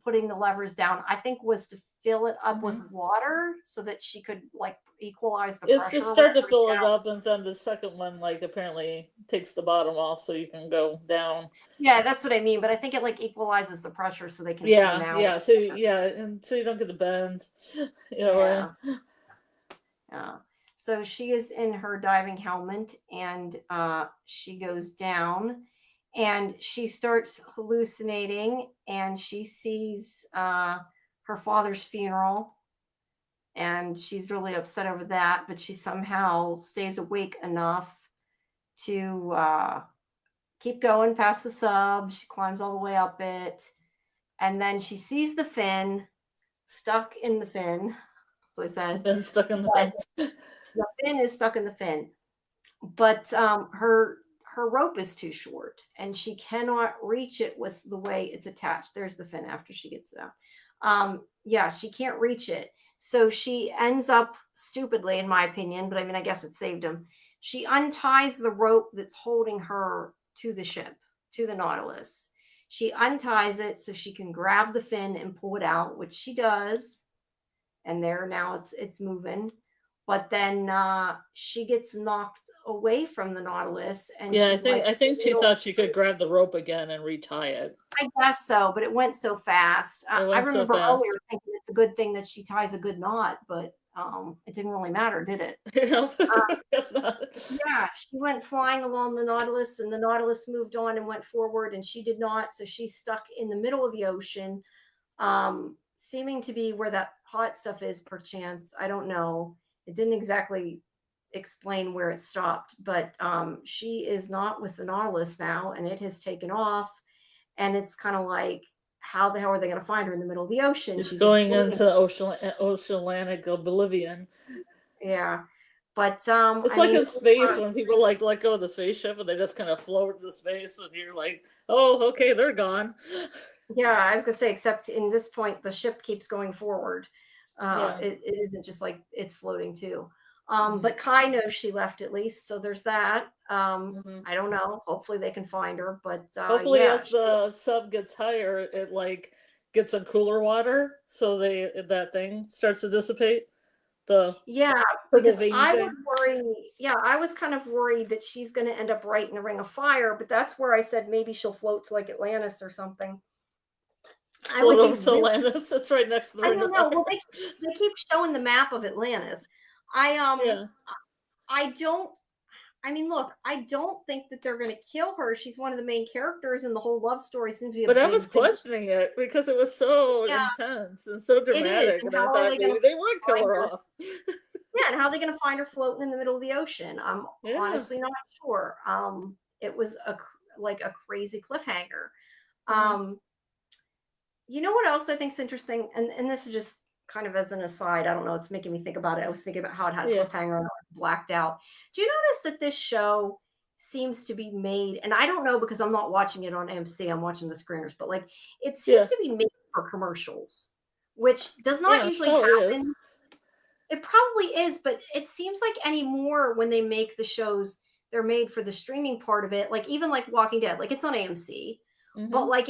putting the levers down, I think was to fill it up with
Mhm.
water so that she could like equalize the
It's to
pressure or
start to
whatever.
fill it up, and then the second one, like, apparently takes the bottom off so you can go down.
Yeah, that's what I mean. But I think it like equalizes the pressure so they can swim
Yeah,
out.
yeah. So yeah, and so you don't get the bends.
Yeah. Yeah. So she is in her diving helmet and she goes down and she starts hallucinating and she sees her father's funeral and she's really upset over that, but she somehow stays awake enough to keep going past the sub. She climbs all the way up it and then she sees the fin stuck in the fin. So I said,
Been stuck in the fin.
The fin is stuck in the fin, but her rope is too short, and she cannot reach it with the way it's attached. There's the fin after she gets it out. Yeah, she can't reach it, so she ends up stupidly, in my opinion. But I mean, I guess it saved him. She unties the rope that's holding her to the ship, to the Nautilus. She unties it so she can grab the fin and pull it out, which she does. And there now it's moving. But then she gets knocked away from the Nautilus, and
Yeah,
she's like,
I think she thought she could grab the rope again and retie it.
I guess so, but it went so fast. I remember
so fast.
earlier thinking it's a good thing that she ties a good knot, but it didn't really matter, did it?
Guess not.
Yeah, she went flying along the Nautilus, and the Nautilus moved on and went forward, and she did not. So she's stuck in the middle of the ocean, seeming to be where that hot stuff is, perchance. I don't know. It didn't exactly explain where it stopped, but she is not with the Nautilus now, and it has taken off. And it's kind of like, how the hell are they going to find her in the middle of the ocean?
She's going into oceanic oblivion.
Yeah, but
it's like in space when people like let go of the spaceship and they just kind of float into space, and you're like, oh, okay, they're gone.
Yeah, I was gonna say, except in this point, the ship keeps going forward. It isn't just like it's floating too. But Kai knows she left at least, so there's that. I don't know. Hopefully they can find her, but
hopefully as the sub gets higher, it like gets some cooler water, so that thing starts to dissipate. Because
I would worry. Yeah, I was kind of worried that she's going to end up right in the Ring of Fire, but that's where I said maybe she'll float to like Atlantis or something.
Float over to Atlantis. It's right next to the Ring of Fire.
Well, they keep showing the map of Atlantis. I don't. I mean, look, I don't think that they're going to kill her. She's one of the main characters, and the whole love story seems to be.
But I was questioning it because it was so intense and so dramatic, and I thought maybe they would kill her off.
Yeah, and how are they going to find her floating in the middle of the ocean? I'm honestly not sure. It was a crazy cliffhanger. You know what else I think is interesting, and this is just kind of as an aside, I don't know, it's making me think about it. I was thinking about how it had a cliffhanger and blacked out. Do you notice that this show seems to be made, and I don't know because I'm not watching it on AMC, I'm watching the screeners, but like it seems to be made for commercials, which does not usually happen. It probably is, but it seems like anymore when they make the shows, they're made for the streaming part of it. Like even like Walking Dead, like it's on AMC, but like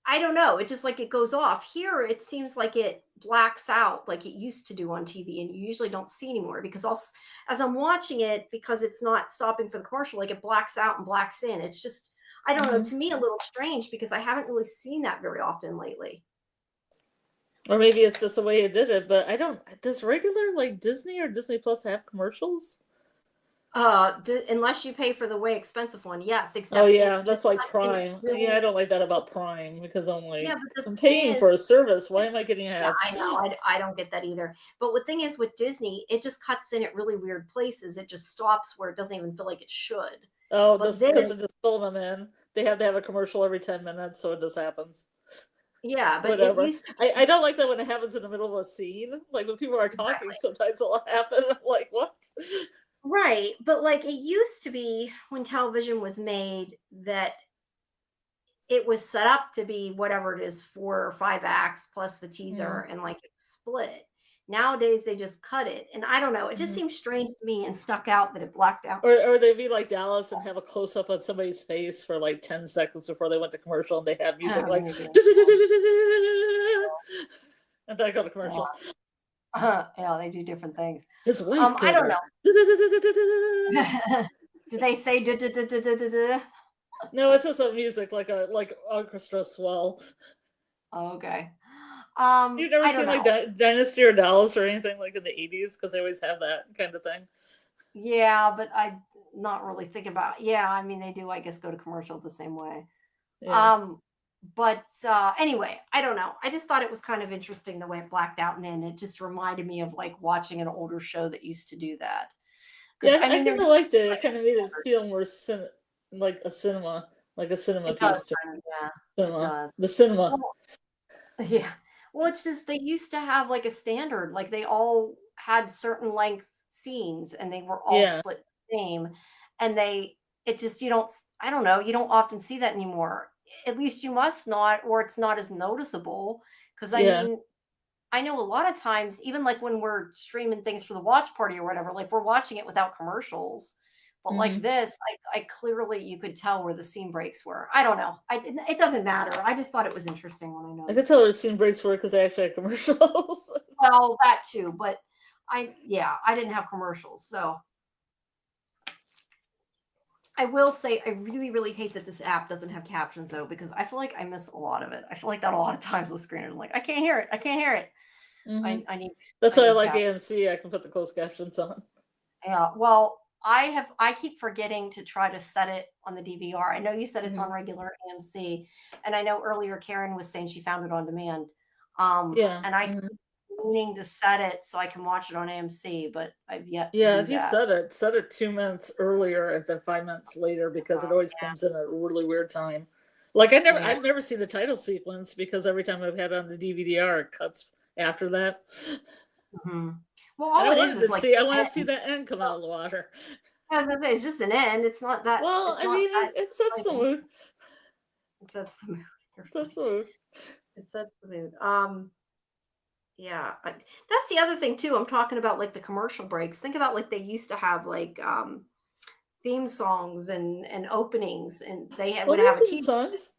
I don't know. It just like it goes off. Here, it seems like it blacks out like it used to do on TV, and you usually don't see anymore because as I'm watching it, because it's not stopping for the commercial, like it blacks out and blacks in. It's just, I don't know, to me a little strange because I haven't really seen that very often lately.
Or maybe it's just the way it did it, but I don't. Does regular like Disney or Disney Plus have commercials?
Unless you pay for the way expensive one, yes.
Except that's like Prime. Really, I don't like that about Prime because I'm paying for a service. Why am I getting ads?
Yeah, I know. I don't get that either. But the thing is with Disney, it just cuts in at really weird places. It just stops where it doesn't even feel like it should.
Oh, because it just fill them in. They have to have a commercial every 10 minutes, so it just happens.
Yeah, but
whatever. I don't like that when it happens in the middle of a scene. Like when people are talking, sometimes it'll happen. I'm like, what?
Right, but like it used to be when television was made that it was set up to be whatever it is, 4 or 5 acts plus the teaser, and like it's split. Nowadays they just cut it, and I don't know. It just seems strange to me and stuck out that it blacked out.
Or they'd be like Dallas and have a close up on somebody's face for like 10 seconds before they went to commercial, and they have music like, and then I go to commercial.
Yeah, they do different things.
His wife.
I don't know. Did they say
No, it's just a music like orchestra swell.
Okay.
You've never seen like Dynasty or Dallas or anything like in the 80s because they always have that kind of thing.
Yeah, but I not really think about. Yeah, I mean they do. I guess go to commercial the same way.
Yeah.
But anyway, I don't know. I just thought it was kind of interesting the way it blacked out and in. It just reminded me of like watching an older show that used to do that.
Yeah, I kind of liked it. It kind of made it feel more like a cinema like a cinema
It does
piece to
yeah, it
cinema.
does.
The cinema.
Well, yeah. Well, it's just they used to have like a standard, like they all had certain length scenes and they were all
Yeah.
split the same. And it just, I don't know, you don't often see that anymore. At least you must not, or it's not as noticeable. Cause I
Yeah.
mean, I know a lot of times, even like when we're streaming things for the watch party or whatever, like we're watching it without commercials. But like
Hmm.
this, I clearly you could tell where the scene breaks were. I don't know. It doesn't matter. I just thought it was interesting when I
I could
noticed
tell
it.
where scene breaks were because I actually had commercials.
Well, that too, but I didn't have commercials, so I will say I really, really hate that this app doesn't have captions though, because I feel like I miss a lot of it. I feel like that a lot of times with screen, I'm like, I can't hear it. I can't hear it.
Hmm.
I need
That's
I
why I
need
like
cap.
AMC. I can put the closed captions on.
Yeah. Well, I keep forgetting to try to set it on the DVR. I know you said it's on
Hmm.
regular AMC, and I know earlier Karen was saying she found it on demand.
Yeah.
And I
Hmm.
keep meaning to set it so I can watch it on AMC, but I've yet to
Yeah,
do
if you
that.
set it 2 minutes earlier and then 5 minutes later because it always comes in at a really weird time. Like
Yeah.
I've never seen the title sequence because every time I've had it on the DVD, it cuts after that.
Mhm. Well,
And
all it is like
I want
an
to see
end.
that end come out of the water.
I was gonna say it's just an end.
Well,
It's
I
not
mean,
that
it sets the
exciting.
mood.
It sets the mood. You're
It sets
funny.
the mood.
It sets the mood. Yeah. That's the other thing too. I'm talking about like the commercial breaks. Think about like they used to have like theme songs and openings, and
Oh,
would have a
there's theme
TV
songs.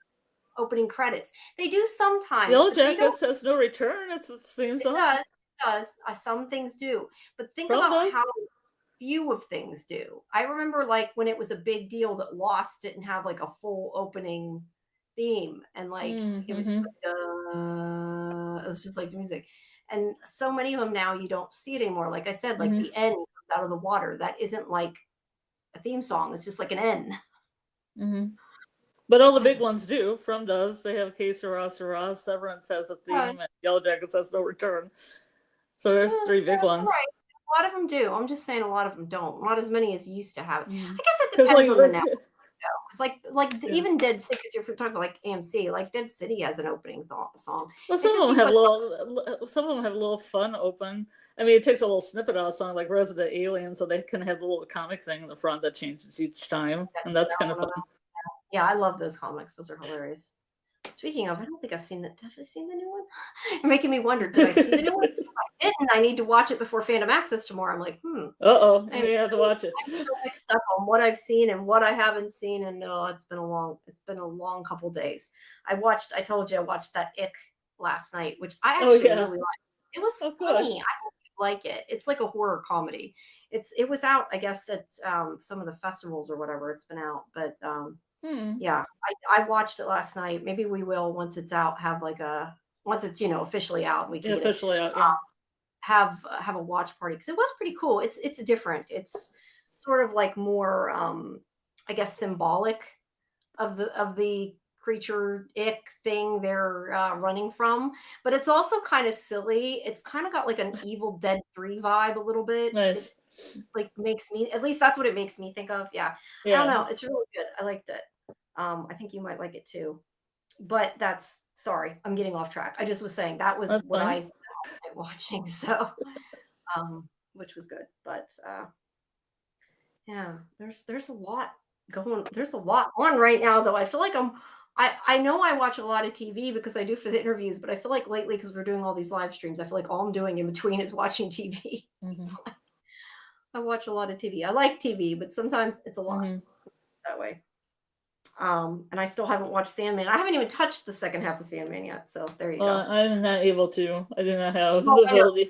opening credits. They do sometimes,
Yellow
but they don't.
Jackets has no return. It's the theme
It
song.
does. It does. Some things do, but think
From
about how
does.
few of things do. I remember like when it was a big deal that Lost didn't have like a full opening theme, and like it was just
Mm-hmm.
like it was just like the music. And so many of them now you don't see it anymore. Like I said, like
Mm-hmm.
the end comes out of the water. That isn't like a theme song. It's just like an N.
Mm-hmm. But all the
I
big
don't
ones do. From does. They have Que Sera Sera. Severance has a
know.
theme, and Yellow Jackets has no return. So there's
Yeah,
three big
you're
ones.
right. A lot of them do. I'm just saying a lot of them don't. Not as many as used to have.
Mm-hmm.
I guess it
Because
depends
like,
on the network. It's
yeah.
even Dead City, because if you're talking about like AMC, like Dead City has an opening song.
Well,
It just seems like
some of them have a little fun open. I mean, it takes a little snippet out of a song like Resident Alien, so they can have a little comic thing in the front that changes each time, and that's kind of fun.
yeah, I love those comics. Those are hilarious. Speaking of, I don't think I've seen that. Have I seen the new one? You're making me wonder. Did I see the new one? If I didn't, I need to watch it before Fandom Access tomorrow. I'm like,
Uh-oh,
I'm
we have to watch it.
so mixed up on what I've seen and what I haven't seen, and it's been a long couple days. I told you I watched that Ick last night, which I
Oh
actually
yeah.
really liked. It was
Oh good.
funny. I think you'd like it. It's like a horror comedy. It was out, I guess, at some of the festivals or whatever. It's been out, but
Hmm.
yeah, I watched it last night. Maybe we will once it's out have like once it's officially out, we can
Yeah,
get it
officially out, yeah.
have a watch party because it was pretty cool. It's different. It's sort of like more I guess symbolic of the creature ick thing they're running from, but it's also kind of silly. It's kind of got like an Evil Dead 3 vibe a little bit. It
Nice.
like makes me, at least that's what it makes me think of. Yeah, I don't
Yeah.
know. It's really good. I liked it. I think you might like it too. But that's sorry, I'm getting off track. I just was saying that was
That's
what
fine.
I spent all night watching. So which was good. But yeah, there's a lot there's a lot on right now though. I feel like I know I watch a lot of TV because I do for the interviews, but I feel like lately because we're doing all these live streams, I feel like all I'm doing in between is watching TV. It's
Mm-hmm.
like I watch a lot of TV. I like TV, but sometimes it's a lot
Mm-hmm.
that way. And I still haven't watched Sandman. I haven't even touched the second half of Sandman yet. So there you go.
I'm not able to. I do not have
Well,
the
I know
ability.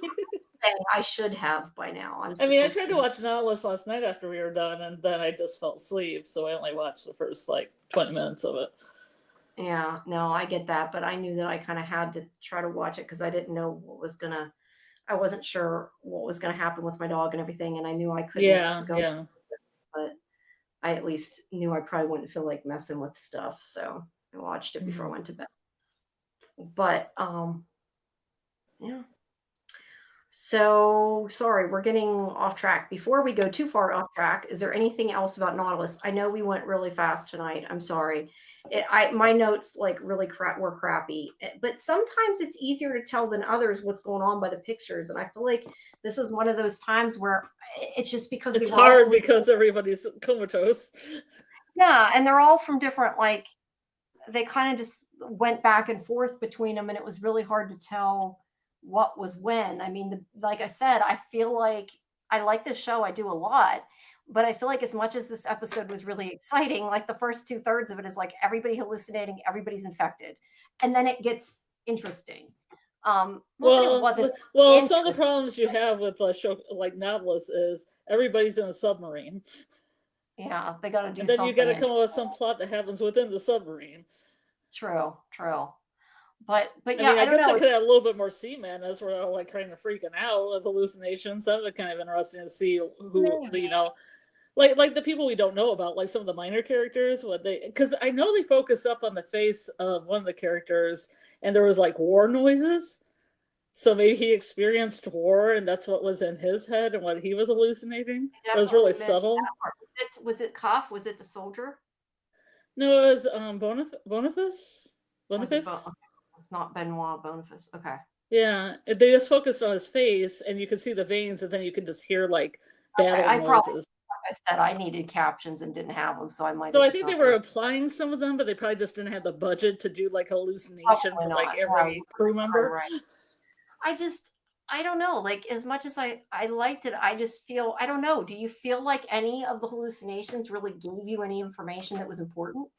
saying I should have by now. I'm
I mean, I
supposed
tried
to
to
have.
watch Nautilus last night after we were done, and then I just fell asleep, so I only watched the first, 20 minutes of it.
Yeah, no, I get that, but I knew that I kind of had to try to watch it because I didn't know I wasn't sure what was gonna happen with my dog and everything, and I knew I couldn't
Yeah,
go,
yeah.
but I at least knew I probably wouldn't feel like messing with stuff, so I watched it before
Mm-hmm.
I went to bed. But yeah. So sorry, we're getting off track. Before we go too far off track, is there anything else about Nautilus? I know we went really fast tonight. I'm sorry. My notes like really were crappy, but sometimes it's easier to tell than others what's going on by the pictures. And I feel like this is one of those times where it's just because
it's hard because everybody's comatose.
Yeah, and they're all from different, like, they kind of just went back and forth between them, and it was really hard to tell what was when. I mean, like I said, I feel like I like this show. I do a lot, but I feel like as much as this episode was really exciting, like the first 2/3 of it is like everybody hallucinating, everybody's infected, and then it gets interesting.
Well, some of the problems you have with a show like Nautilus is everybody's in a submarine.
Yeah, they got to do.
And then you got to come up with some plot that happens within the submarine.
True. But yeah,
I mean, I guess I could add a little bit more sea madness where they're like kind of freaking out with hallucinations. That would be kind of interesting to see who like the people we don't know about, like some of the minor characters, because I know they focus up on the face of one of the characters, and there was like war noises. So maybe he experienced war, and that's what was in his head and what he was hallucinating. It was really subtle.
Was it Koff? Was it the soldier?
No, it was Boniface.
It's not Benoit Boniface. Okay.
Yeah, they just focused on his face, and you could see the veins, and then you could just hear like battle noises.
Like I said, I needed captions and didn't have them, so I might.
So I think they were applying some of them, but they probably just didn't have the budget to do like hallucination for like every crew member.
Right. I don't know. Like, as much as I liked it, I just feel, I don't know. Do you feel like any of the hallucinations really gave you any information that was important?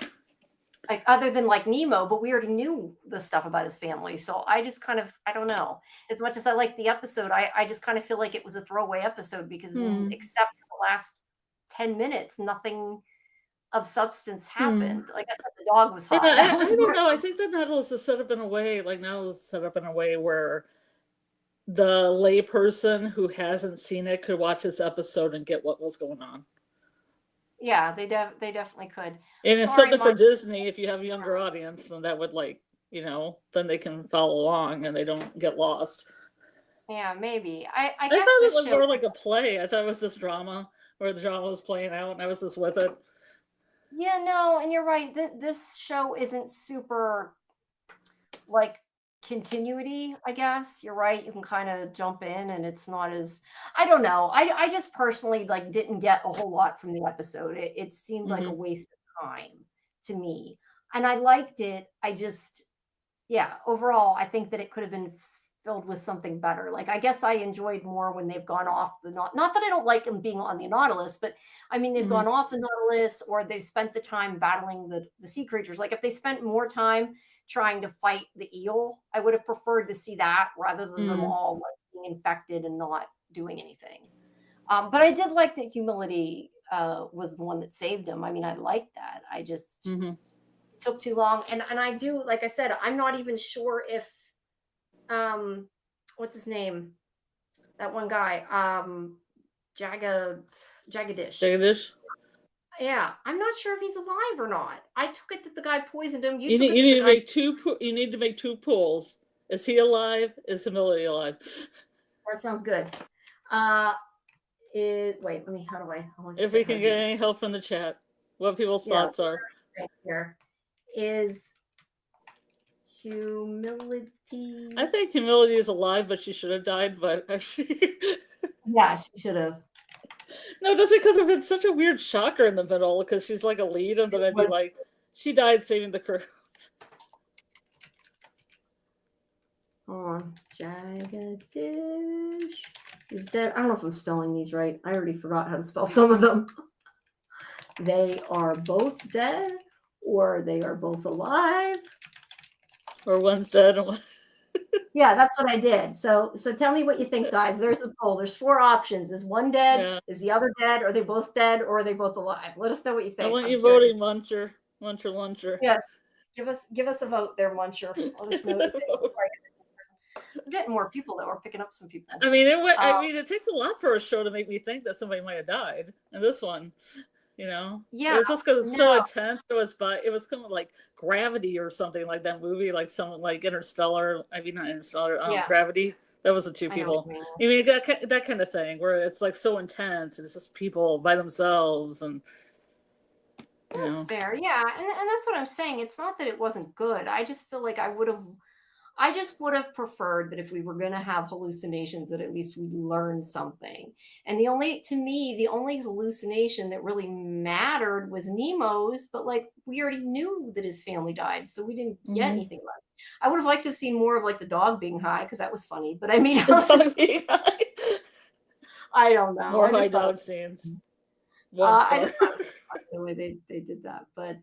Like, other than like Nemo, but we already knew the stuff about his family. So I just kind of, I don't know. As much as I like the episode, I just kind of feel like it was a throwaway episode because except for the last 10 minutes, nothing of substance happened. Like I said, the dog was hot.
Yeah, I don't know. I think that Nautilus is set up in a way, where the layperson who hasn't seen it could watch this episode and get what was going on.
Yeah, they definitely could.
And it's something for Disney. If you have a younger audience, then that would then they can follow along and they don't get lost.
Yeah, maybe. I guess
thought it was more like a play. I thought it was this drama where the drama was playing out, and I was just with it.
Yeah, no, and you're right. This show isn't super like continuity, I guess. You're right. You can kind of jump in and it's not as, I don't know. I just personally like didn't get a whole lot from the episode. It seemed like a waste of time to me. And I liked it. Overall, I think that it could have been filled with something better. Like, I guess I enjoyed more when they've gone off not that I don't like them being on the Nautilus, but I mean, they've gone off the Nautilus or they've spent the time battling the sea creatures. Like, if they spent more time trying to fight the eel, I would have preferred to see that rather than them all like being infected and not doing anything. But I did like that humility was the one that saved him. I mean, I liked that. I just took too long. And I do, like I said, I'm not even sure if what's his name? That one guy, Jagadish. Yeah, I'm not sure if he's alive or not. I took it that the guy poisoned him. You need to make
two polls. Is he alive? Is Humility alive?
That sounds good. Wait, let me. How do I?
If we can get any help from the chat, what people's thoughts are.
Here is Humility.
I think Humility is alive, but she should have died. But
yeah, she should have.
No, just because of it's such a weird shocker in the middle, because she's like a lead, and then I'd be like, she died saving the crew.
Hold on. Jagadish is dead. I don't know if I'm spelling these right. I already forgot how to spell some of them. They are both dead, or they are both alive.
Or one's dead and one.
Yeah, that's what I did. So tell me what you think, guys. There's a poll. There's 4 options. Is one dead? Yeah. Is the other dead? Are they both dead? Or are they both alive? Let us know what you think.
I want you voting, Muncher.
Yes. Give us a vote there, Muncher. Let us know what you think. We're getting more people though. We're picking up some people.
I mean, it takes a lot for a show to make me think that somebody might have died. And this one, Yeah. It was just because it's so intense. It was kind of like Gravity or something like that movie, like someone like Interstellar. I mean, not Interstellar. Gravity. That wasn't two
I know what
people.
you mean.
I mean, that kind of thing where it's like so intense and it's just people by themselves and
That's fair. Yeah. And that's what I'm saying. It's not that it wasn't good. I just feel like I just would have preferred that if we were going to have hallucinations, that at least we learned something. And to me, the only hallucination that really mattered was Nemo's, but like we already knew that his family died, so we didn't get anything left. I would have liked to have seen more of like the dog being high because that was funny. But I mean,
the dog being high.
I don't know.
More high dog scenes.
I just thought it was funny the way they did that. But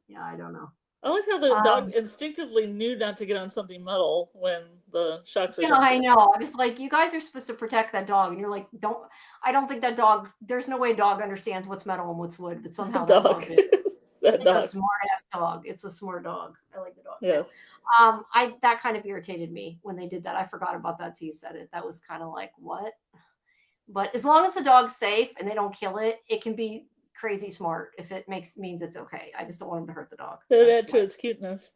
yeah, I don't know.
I like how the dog instinctively knew not to get on something metal when the shocks are
Yeah, I know. I was like, you guys are supposed to protect that dog, and you're like, I don't think that dog. There's no way a dog understands what's metal and what's wood, but somehow that dog did. It's a smart ass dog. It's a smart dog. I like the dog.
Yes.
That kind of irritated me when they did that. I forgot about that till you said it. That was kind of like, what? But as long as the dog's safe and they don't kill it, it can be crazy smart if it means it's okay. I just don't want them to hurt the dog.
That would add to its cuteness.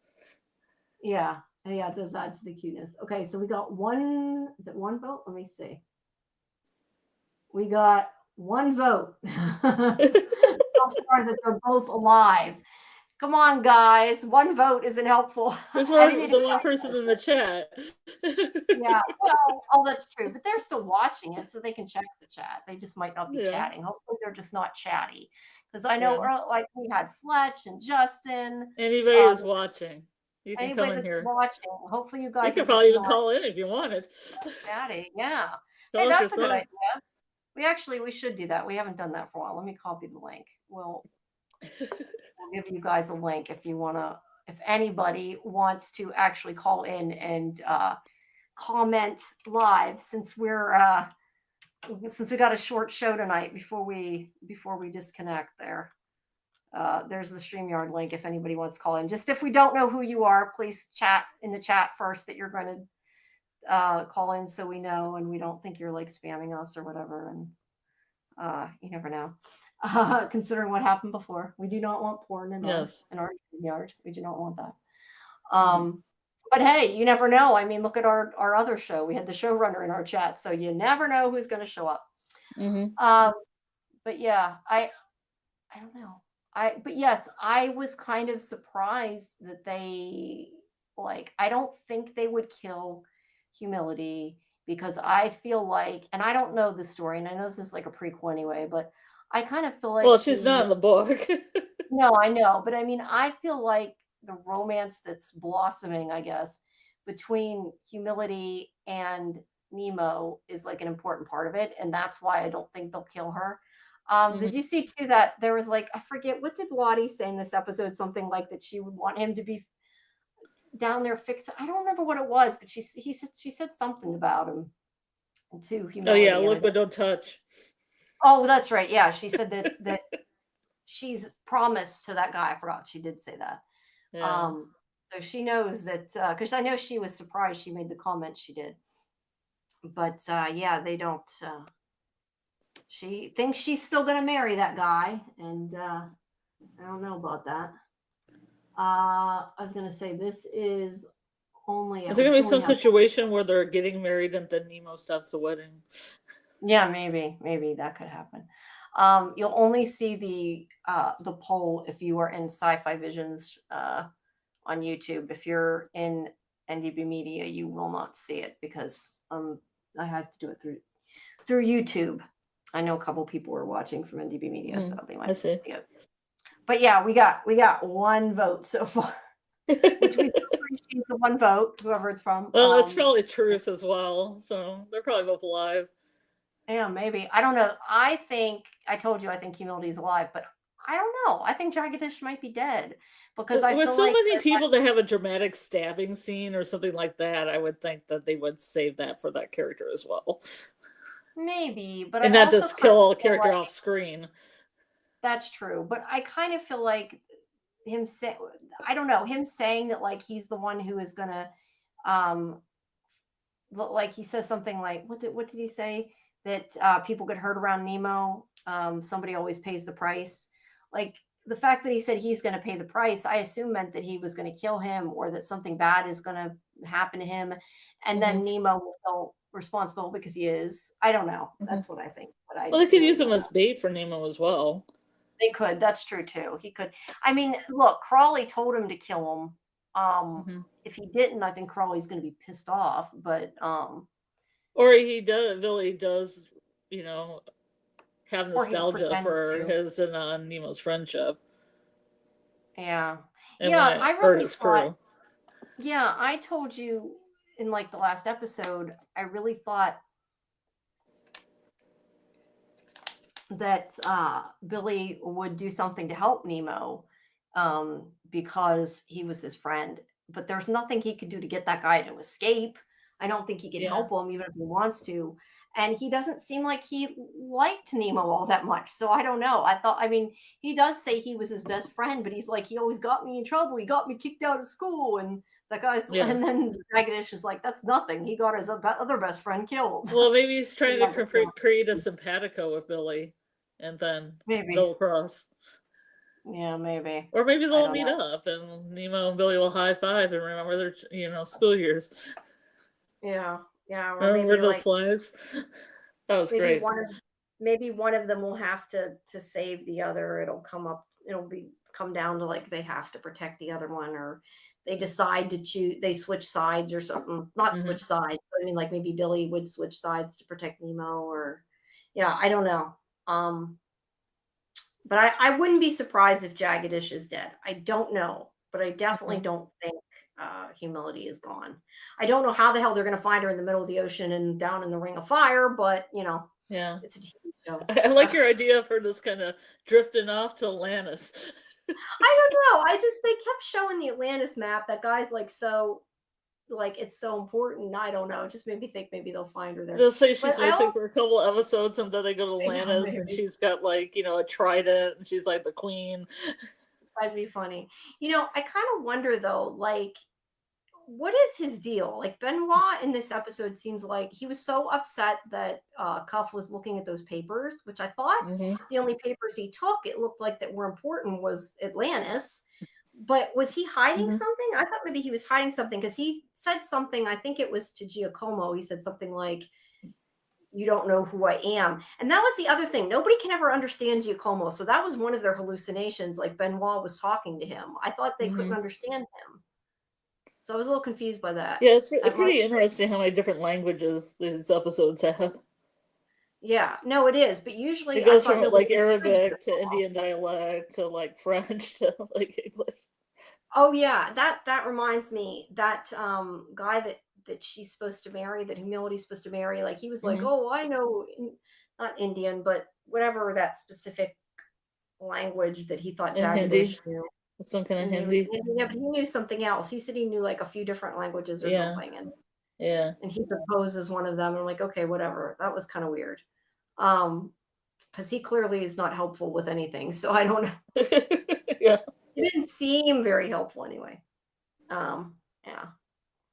Yeah, it does add to the cuteness. Okay, so we got one. Is it one vote? Let me see. We got one vote. So far that they're both alive. Come on, guys. One vote isn't helpful.
There's the one person in the chat.
Yeah, well, that's true. But they're still watching it, so they can check the chat. They just might not be chatting. Hopefully, they're just not chatty. Because I know, like, we had Fletch and Justin.
Anybody who's watching, you can come in here.
Watching. Hopefully, you guys.
You could probably even call in if you wanted.
Chatty, yeah. Hey, that's a good idea. We should do that. We haven't done that for a while. Let me copy the link. We'll give you guys a link if you want to. If anybody wants to actually call in and comment live, since we got a short show tonight before we disconnect there. There's the StreamYard link if anybody wants to call in. Just if we don't know who you are, please chat in the chat first that you're going to call in so we know and we don't think you're like spamming us or whatever. And you never know. Considering what happened before, we do not want porn in our yard. We do not want that. But hey, you never know. I mean, look at our other show. We had the showrunner in our chat, so you never know who's going to show up. But yeah, I don't know. But yes, I was kind of surprised that they I don't think they would kill Humility because I feel like, and I don't know the story, and I know this is like a prequel anyway, but I kind of feel like
she's not in the book.
No, I know, but I mean, I feel like the romance that's blossoming, I guess, between Humility and Nemo is like an important part of it, and that's why I don't think they'll kill her. Did you see too that there was like, I forget, what did Lottie say in this episode? Something like that she would want him to be down there fixed. I don't remember what it was, but she said something about him to Humility.
Oh yeah, look but don't touch.
Oh, that's right. Yeah, she said that she's promised to that guy. I forgot she did say that. Yeah. So she knows that because I know she was surprised she made the comment she did. But yeah, they don't. She thinks she's still going to marry that guy, and I don't know about that. I was going to say this is only.
Is there going to be some situation where they're getting married and then Nemo stops the wedding?
Yeah, maybe that could happen. You'll only see the poll if you are in Sci-Fi-Vision's on YouTube. If you're in NDB Media, you will not see it because I had to do it through YouTube. I know a couple people were watching from NDB Media, so they might see it. But yeah, we got one vote so far, which we appreciate the one vote, whoever it's from.
Well, it's probably Truth as well, so they're probably both alive.
Yeah, maybe. I don't know. I think Humility is alive, but I don't know. I think Jagadish might be dead because I feel
so many people that have a dramatic stabbing scene or something like that. I would think that they would save that for that character as well.
Maybe, but
and not just kill a character off screen.
That's true, but I kind of feel like him saying that like he's the one who is gonna, like he says something like what did he say? That people get hurt around Nemo. Somebody always pays the price. Like the fact that he said he's going to pay the price, I assume meant that he was going to kill him or that something bad is going to happen to him. And then Nemo will responsible because he is. I don't know.
Mhm.
That's what I think. But I
Well, they could
really
use him
don't
as
know.
bait for Nemo as well.
They could. That's true too. He could. I mean, look, Crawley told him to kill him.
Mhm.
If he didn't, I think Crawley's going to be pissed off. But
Or he does. Billy does, you know, have
or he
nostalgia
pretends
for
to.
his and Nemo's friendship,
Yeah.
and when
Yeah.
it
I
hurt
really
his
thought.
crew.
Yeah, I told you in like the last episode. I really thought that Billy would do something to help Nemo because he was his friend. But there's nothing he could do to get that guy to escape. I don't think he can
Yeah.
help him even if he wants to. And he doesn't seem like he liked Nemo all that much. So I don't know. I mean, he does say he was his best friend, but he's like, he always got me in trouble. He got me kicked out of school. And that guy's,
Yeah.
and then Dragonish is like, that's nothing. He got his other best friend killed.
Well, maybe he's trying
Yeah,
to create a simpatico with Billy, and then
maybe.
double cross.
Yeah, maybe.
Or maybe
I
they'll
don't
meet
know.
up, and Nemo and Billy will high five and remember their school years.
Yeah, yeah, or
Remember
maybe
those
like
flags? That was
maybe
great.
one of them will have to save the other. It'll come down to like they have to protect the other one, or they decide to choose they switch sides or something. Not
Mhm.
switch sides, but I mean like maybe Billy would switch sides to protect Nemo, or yeah, I don't know. But I wouldn't be surprised if Jagadish is dead. I don't know, but I definitely
Mhm.
don't think humility is gone. I don't know how the hell they're going to find her in the middle of the ocean and down in the ring of fire, but
Yeah.
it's a TV show.
I
So
like your idea of her just kind of drifting off to Atlantis.
I don't know. They kept showing the Atlantis map. That guy's like so like it's so important. I don't know. It just made me think maybe they'll find her there.
They'll say
But
she's
I
missing
also
for a couple episodes, and then they go to Atlantis, and
maybe
she's got a trident, and she's like the queen.
that'd be funny. I kind of wonder though, like what is his deal? Like Benoit in this episode seems like he was so upset that Cuff was looking at those papers, which I thought
Hmm.
the only papers he took, it looked like that were important was Atlantis. But was he hiding
Hmm.
something? I thought maybe he was hiding something because he said something. I think it was to Giacomo. He said something like, "You don't know who I am," and that was the other thing. Nobody can ever understand Giacomo, so that was one of their hallucinations. Like Benoit was talking to him. I thought they couldn't
Hmm.
understand him. So I was a little confused by that.
Yeah, it's
I'm like,
pretty interesting how many different languages these episodes have.
yeah, no, it is. But
It
usually I
goes
thought
from
nobody
like
understood
Arabic to
Giacomo.
Indian dialect to like French to like English.
Oh yeah, that reminds me that guy that she's supposed to marry, that Humility's supposed to marry, like he was like,
Hmm.
"Oh, I know not Indian, but whatever that specific language that he thought
And
Jagadish
Hindi,
knew."
some kind of
And he was
Hindi.
yeah, but he knew something else. He said he knew like a few different languages or
Yeah,
something,
yeah,
and he proposes one of them. I'm like, okay, whatever. That was kind of weird. Um, because he clearly is not helpful with anything. So I don't know.
yeah.
It didn't seem very helpful anyway. Yeah.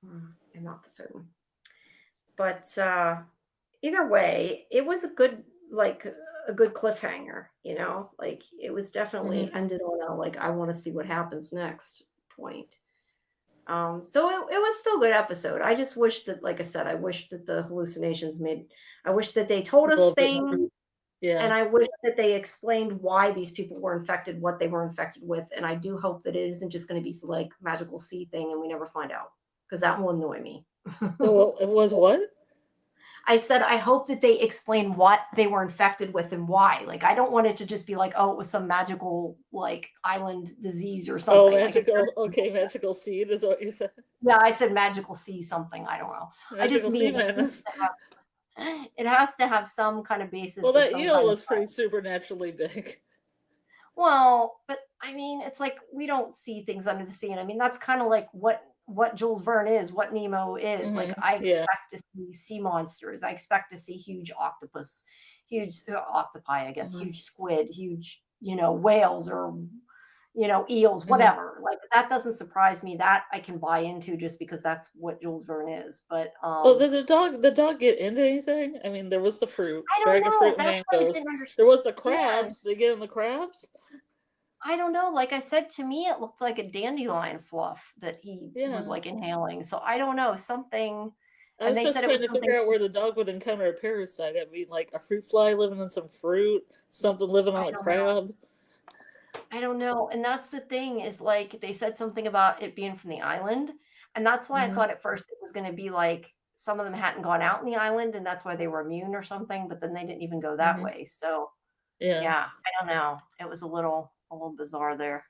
I'm not certain. But either way, it was a good cliffhanger, like it was definitely
Hmm.
ended on a like I want to see what happens next point. So it was still a good episode. I just wish that, like I said, I wish that the hallucinations I wish that they told
A
us
little bit more.
things.
Yeah.
And I wish that they explained why these people were infected, what they were infected with. And I do hope that it isn't just going to be some like magical sea thing and we never find out because that will annoy me.
It was what?
I said, I hope that they explain what they were infected with and why. Like, I don't want it to just be like, oh, it was some magical like island disease or
Oh,
something. Like,
magical. Okay, magical seed is what you said.
yeah, I said magical sea something. I don't know. I just
Magical sea
mean
madness.
it has to have some kind of
Well,
basis of
that
some
eel
kind of.
was pretty supernaturally big.
Well, but I mean, it's like we don't see things under the sea. And I mean, that's kind of like what Jules Verne is, what Nemo is. Like
Hmm.
I
Yeah.
expect to see sea monsters. I expect to see huge octopus, huge octopi, I guess,
Hmm.
huge squid, huge, whales or eels,
Hmm.
whatever. Like that doesn't surprise me. That I can buy into just because that's what Jules Verne is. But
Well, did the dog get into anything? I mean, there was the fruit,
I don't
dragon
know.
fruit and
That's what I
mangoes.
didn't
There
understand.
was the
Yeah.
crabs. Did they get in the crabs?
I don't know. Like I said, to me, it looked like a dandelion fluff that he was
Yeah.
like inhaling. So I don't know. Something.
I was just trying to figure out where the dog would encounter a parasite. I mean, like a fruit fly living in some fruit, something living on a crab.
I don't know. And that's the thing is like they said something about it being from the island. And that's why I thought at first it was going to be like some of them hadn't gone out in the island and that's why they were immune or something, but then they didn't even go that way. So yeah, I don't know. It was a little bizarre there.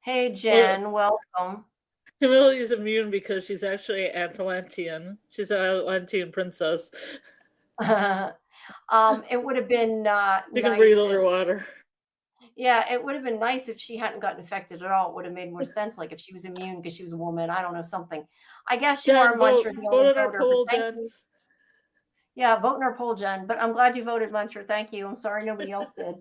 Hey Jen, welcome.
Camilla is immune because she's actually Atlantean. She's an Atlantean princess.
It would have been
she can breathe underwater.
Yeah, it would have been nice if she hadn't gotten infected at all. It would have made more sense, like if she was immune because she was a woman. I don't know, something. I guess you are Muncher, the only voter. Jen. Yeah, vote in our poll, Jen. But I'm glad you voted, Muncher. Thank you. I'm sorry nobody else did.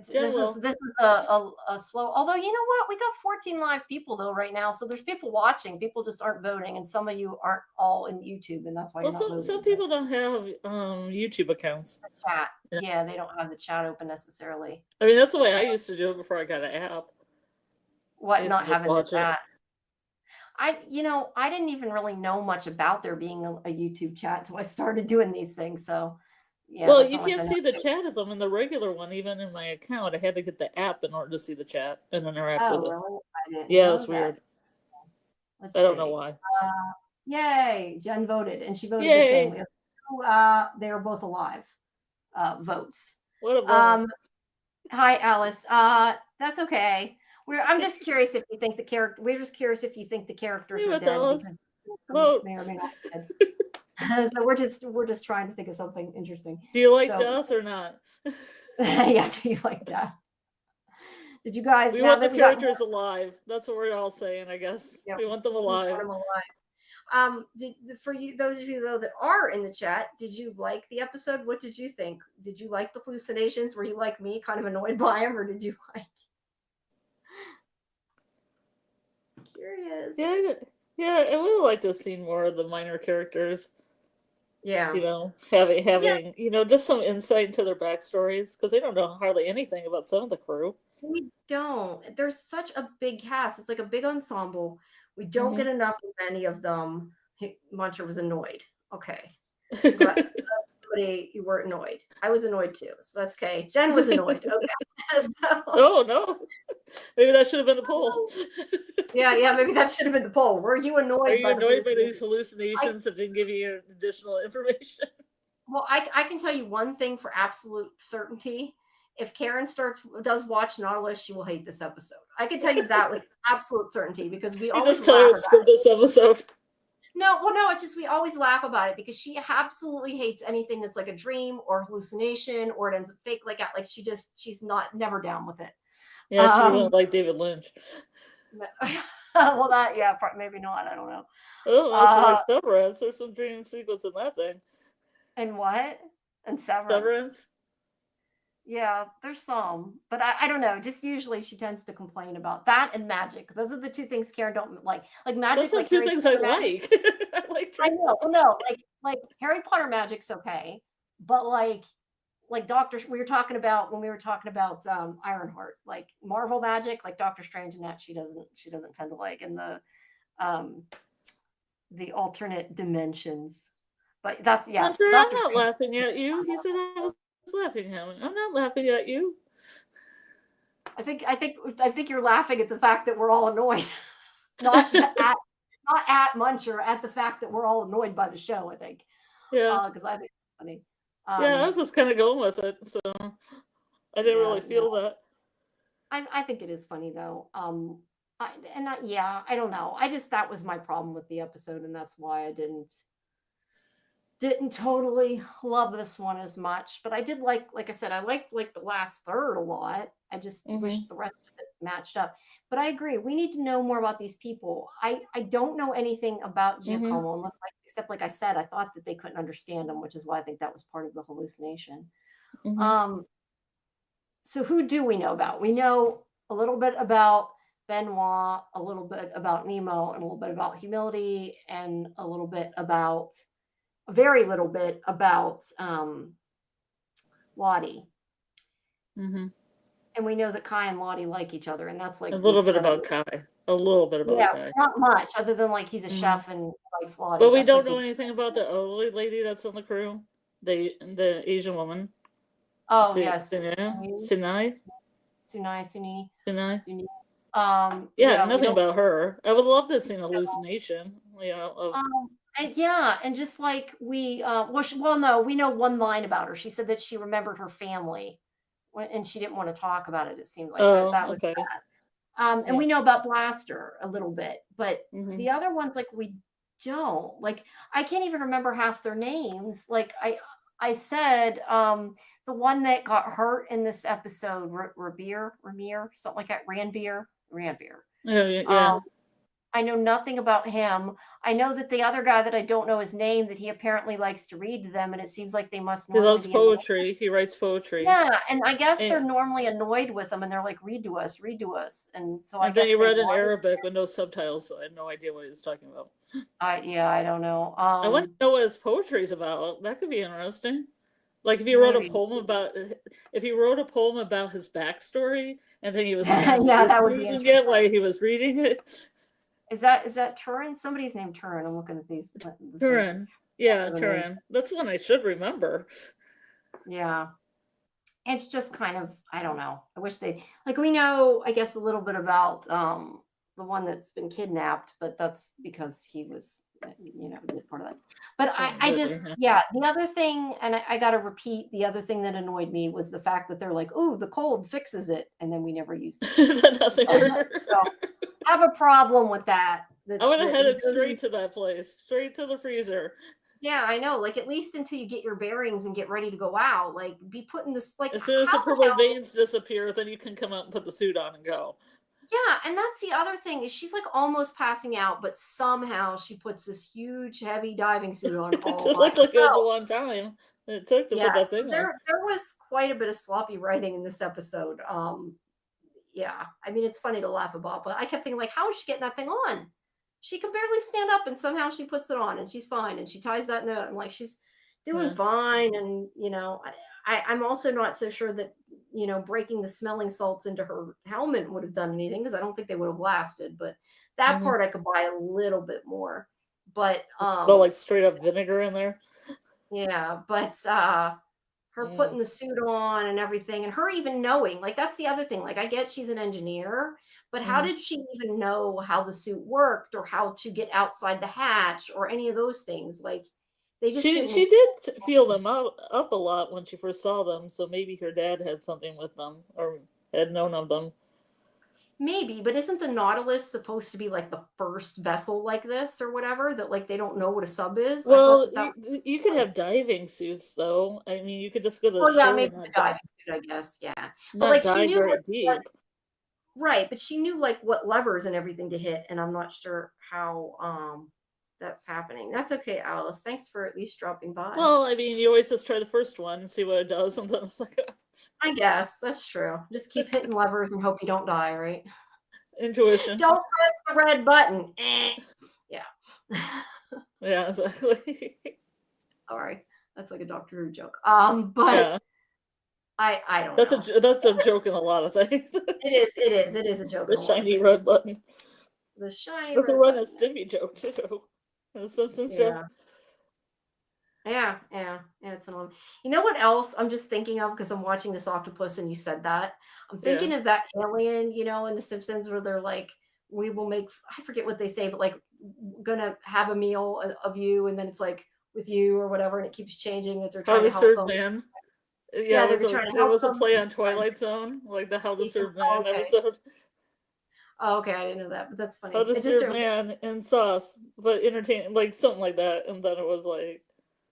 This is a slow. Although you know what, we got 14 live people though right now, so there's people watching. People just aren't voting, and some of you aren't all in YouTube, and that's why.
Well, some people don't have YouTube accounts.
The chat, yeah, they don't have the chat open necessarily.
I mean, that's the way I used to do it before I got an app.
What, not having the chat? I didn't even really know much about there being a YouTube chat until I started doing these things. So. Yeah,
well, you can't see the chat of them in the regular one, even in my account. I had to get the app in order to see the chat and interact with it.
Really? I didn't
know it's weird. I don't know why.
Yay! Jen voted, and she voted the same. We have two, they are both alive. Votes.
What a
hi, Alice. That's okay. I'm just curious if you think the character. We're just curious if you think the characters are dead.
Vote.
May or may not be dead. So we're just trying to think of something interesting.
Do you like death or not?
Yeah, do you like death? Did you guys?
We want the characters alive. That's what we're all saying, I guess. Yep. We want them alive.
We want them alive. For you, those of you though that are in the chat, did you like the episode? What did you think? Did you like the hallucinations? Were you like me, kind of annoyed by them, or did you like? Curious.
Yeah, I would like to see more of the minor characters.
Yeah.
Having just some insight into their backstories, because they don't know hardly anything about some of the crew.
We don't. There's such a big cast. It's like a big ensemble. We don't get enough of any of them. Muncher was annoyed. Okay. So you were annoyed. I was annoyed too. So that's okay. Jen was annoyed. Okay.
Oh no. Maybe that should have been the poll.
Yeah, maybe that should have been the poll. Were you annoyed?
Are you annoyed by these hallucinations that didn't give you additional information?
Well, I can tell you one thing for absolute certainty. If Karen does watch Nautilus, she will hate this episode. I can tell you that with absolute certainty because we always
just tell her to skip this episode.
No, it's just we always laugh about it because she absolutely hates anything that's like a dream or hallucination or it ends up fake. Like she's never down with it.
Yeah, she won't like David Lynch.
Well, maybe not. I don't know.
Oh, actually, like Severance. There's some dream sequence in that thing.
And what? And
Severance.
Yeah, there's some, but I don't know. Just usually she tends to complain about that and magic. Those are the two things Karen don't like. Like magic,
those are two things I like.
I know. No, like Harry Potter magic's okay, but like Doctor, we were talking about when we were talking about Ironheart, like Marvel magic, like Doctor Strange, and that she doesn't tend to like, in the alternate dimensions. But that's
I'm not laughing at you. He said I was laughing at him. I'm not laughing at you.
I think you're laughing at the fact that we're all annoyed, not at Muncher, at the fact that we're all annoyed by the show. I think.
Yeah.
Because I think it's funny.
I was just kind of going with it, so I didn't really feel that.
I think it is funny though. I don't know. That was my problem with the episode, and that's why I didn't totally love this one as much. But I did like I said, I liked the last third a lot. I just wish the rest of it matched up. But I agree. We need to know more about these people. I don't know anything about Giacomo, except like I said, I thought that they couldn't understand him, which is why I think that was part of the hallucination. So who do we know about? We know a little bit about Benoit, a little bit about Nemo, and a little bit about humility, and a very little bit about Lottie. And we know that Kai and Lottie like each other, and that's like
a little bit about Kai. a little bit about
Yeah,
the guy.
not much other than like he's a
Mhm.
chef and likes Lottie.
But we
That's
don't
like
know anything about the elderly lady that's on the crew, the Asian woman.
oh yes,
Sinai.
Sunai.
Yeah,
Yeah, we
nothing
don't.
about her. I would love to see an hallucination. Of
And yeah, and just like well, no, we know one line about her. She said that she remembered her family, and she didn't want to talk about it. It seemed like that.
oh,
That was
okay,
and
yeah.
we know about Blaster a little bit, but
Hmm.
the other ones, like we don't. Like I can't even remember half their names. Like I said, the one that got hurt in this episode, Ramir, something like that, Ranbeer.
Yeah, yeah, yeah.
Um, I know nothing about him. I know that the other guy that I don't know his name, that he apparently likes to read to them, and it seems like they must
He
normally
loves
be annoyed.
poetry. He writes poetry.
Yeah, and I guess they're
And,
normally annoyed with him, and they're like, read to us," and so I
and then
guess
he
they
read in
wanted.
Arabic with no subtitles, so I had no idea what he was talking about.
Yeah, I don't know.
I want to know what his poetry is about. That could be interesting. Like
Maybe.
if he wrote a poem about his backstory, and then he was kind of
Yeah, that would be
listening it
interesting.
while he was reading it.
Is that Turin? Somebody's named Turin. I'm looking at the things.
Turin. Yeah,
The names.
Turin. That's one I should remember.
Yeah. It's just kind of, I don't know. I wish they like we know, I guess, a little bit about the one that's been kidnapped, but that's because he was part of that. But I just yeah, the other thing, and I gotta repeat, the other thing that annoyed me was the fact that they're like, oh, the cold fixes it, and then we never used it. So have a problem with that.
I would have headed straight to that place, straight to the freezer.
Yeah, I know. Like at least until you get your bearings and get ready to go out, like be putting this like
As soon as the
how the
purple
hell.
veins disappear, then you can come out and put the suit on and go.
Yeah, and that's the other thing is she's like almost passing out, but somehow she puts this huge, heavy diving suit on
It
all
looked
by
like it was a
herself.
long time it took to
Yeah,
put that
so
thing on.
there was quite a bit of sloppy writing in this episode. Yeah, I mean it's funny to laugh about, but I kept thinking like, how is she getting that thing on? She can barely stand up, and somehow she puts it on, and she's fine, and she ties that knot, and like she's doing
Yeah.
fine. And I'm also not so sure that breaking the smelling salts into her helmet would have done anything because I don't think they would have lasted. But that
Mm-hmm.
part I could buy a little bit more. But
But like straight up vinegar in there.
yeah, but her putting the suit on and everything, and her even knowing, like that's the other thing. Like I get she's an engineer, but how did she even know how the suit worked or how to get outside the hatch or any of those things? Like they just didn't.
She did feel them up a lot when she first saw them, so maybe her dad had something with them or had known of them.
Maybe, but isn't the Nautilus supposed to be like the first vessel like this or whatever that like they don't know what a sub is? I
Well,
thought that
you could have diving suits though. I mean, you could just go to the
oh yeah,
shore
maybe
and
the diving suit, I guess. Yeah. But
not
like she
dive
knew
very
what
deep.
right, but she knew like what levers and everything to hit, and I'm not sure how that's happening. That's okay, Alice. Thanks for at least dropping by.
Well, I mean, you always just try the first one and see what it does, and then it's like
I guess that's true. Just keep hitting levers and hope you don't die, right?
intuition.
Don't press the red button. Yeah.
Yeah, exactly.
Sorry. That's like a Doctor Who joke. But
Yeah.
I don't know.
That's a joke in a lot of things.
It is a joke.
The shiny red button.
The shiny
That's a
red
Ren
button.
and Stimpy joke too. The Simpsons
Yeah.
joke.
Yeah. It's annoying. You know what else I'm just thinking of because I'm watching this octopus and you said that. I'm thinking of that alien, in The Simpsons where they're like, we will make, I forget what they say, but like, gonna have a meal of you, and then it's like with you or whatever, and it keeps changing that they're trying to help them.
Man.
Yeah,
it
they're trying to help
was a
them.
play on Twilight Zone, like the How to Serve Man episode.
Oh, okay, I didn't know that, but that's funny.
How to Serve Man and Sauce, but entertain, like something like that, and then it was like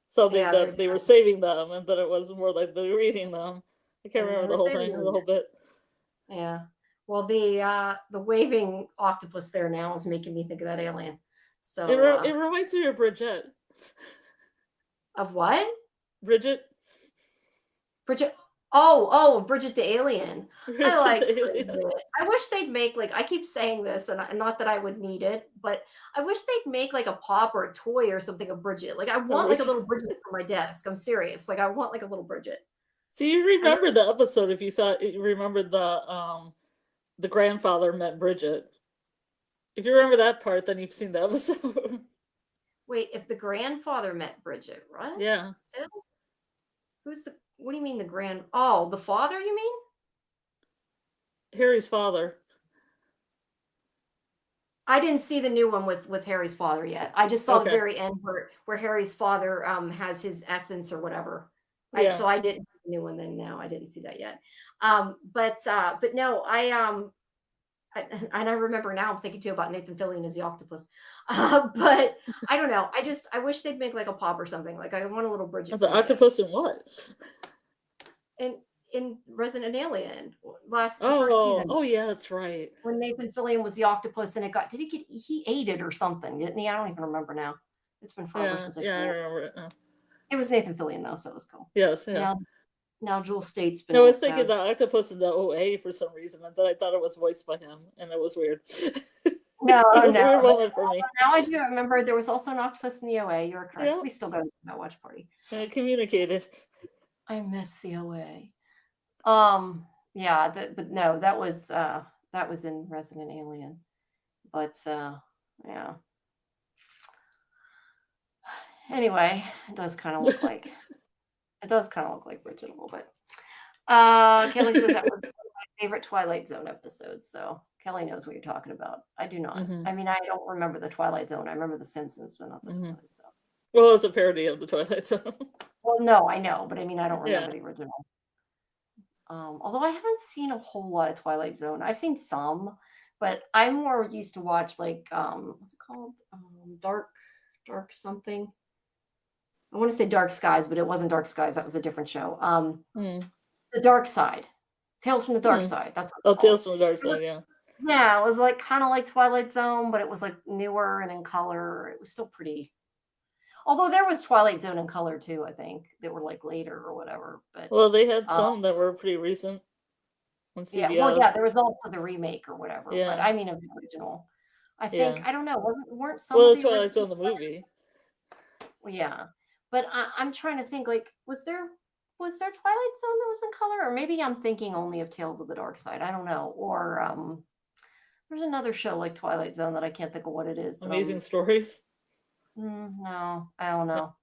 something that they were saving them, and then it was more like they were eating them. I can't remember the whole thing, the whole bit.
Yeah. Well, the waving octopus there now is making me think of that alien. So
it reminds me of Bridget.
Of what?
Bridget.
Oh, Bridget the Alien. I like
Bridget.
I wish they'd make like I keep saying this, and not that I would need it, but I wish they'd make like a pop or a toy or something of Bridget. Like I want like a little Bridget for my desk. I'm serious. Like I want like a little Bridget.
So you remember the episode if you thought you remembered the grandfather met Bridget. If you remember that part, then you've seen the episode.
Wait, if the grandfather met Bridget, right?
Yeah.
Who's the? What do you mean the Oh, the father? You mean?
Harry's father.
I didn't see the new one with Harry's father yet. I just saw the very end where Harry's father has his essence or whatever.
Yeah.
So I didn't see the new one then. No, I didn't see that yet. But no, and I remember now I'm thinking too about Nathan Fillion as the octopus. But I don't know. I wish they'd make like a pop or something. Like I want a little Bridget.
The octopus in what?
In Resident Alien first season.
Oh yeah, that's right.
When Nathan Fillion was the octopus and he ate it or something, didn't he? I don't even remember now. It's been forever since I've seen it.
I remember it now.
It was Nathan Fillion though, so it was cool.
Yes, yeah.
Now Jewel State's been.
I was thinking the octopus in the OA for some reason, and then I thought it was voiced by him, and it was weird.
No,
it was a weird moment for me.
Now I do remember there was also an octopus in the OA. You're correct.
Yeah.
We still go to that watch party.
I communicated.
I miss the OA. Yeah, but no, that was in Resident Alien. But yeah. Anyway, it does kind of look like Bridget a little bit. Kelly says that was one of my favorite Twilight Zone episodes. So Kelly knows what you're talking about. I do not.
Mm-hmm.
I mean, I don't remember the Twilight Zone. I remember the Simpsons, but not the Twilight Zone.
Well, it's a parody of the Twilight Zone.
Well, no, I know, but I mean, I don't remember the original. Although I haven't seen a whole lot of Twilight Zone. I've seen some, but I'm more used to watch like what's it called? Dark something. I want to say Dark Skies, but it wasn't Dark Skies. That was a different show. The Dark Side. Tales from the Dark Side. That's what
Tales from the Dark Side, yeah.
Yeah, it was like kind of like Twilight Zone, but it was like newer and in color. It was still pretty. Although there was Twilight Zone in color too, I think that were like later or whatever. But
well, they had some that were pretty recent. On CBS.
Yeah, well, yeah, there was also the remake or whatever.
Yeah.
But I mean, of the original. I think I don't know. Weren't some?
Well, that's Twilight Zone the movie.
Well, yeah, but I'm trying to think. Like, was there Twilight Zone that was in color, or maybe I'm thinking only of Tales of the Dark Side. I don't know. Or there's another show like Twilight Zone that I can't think of what it is.
Amazing Stories.
No, I don't know.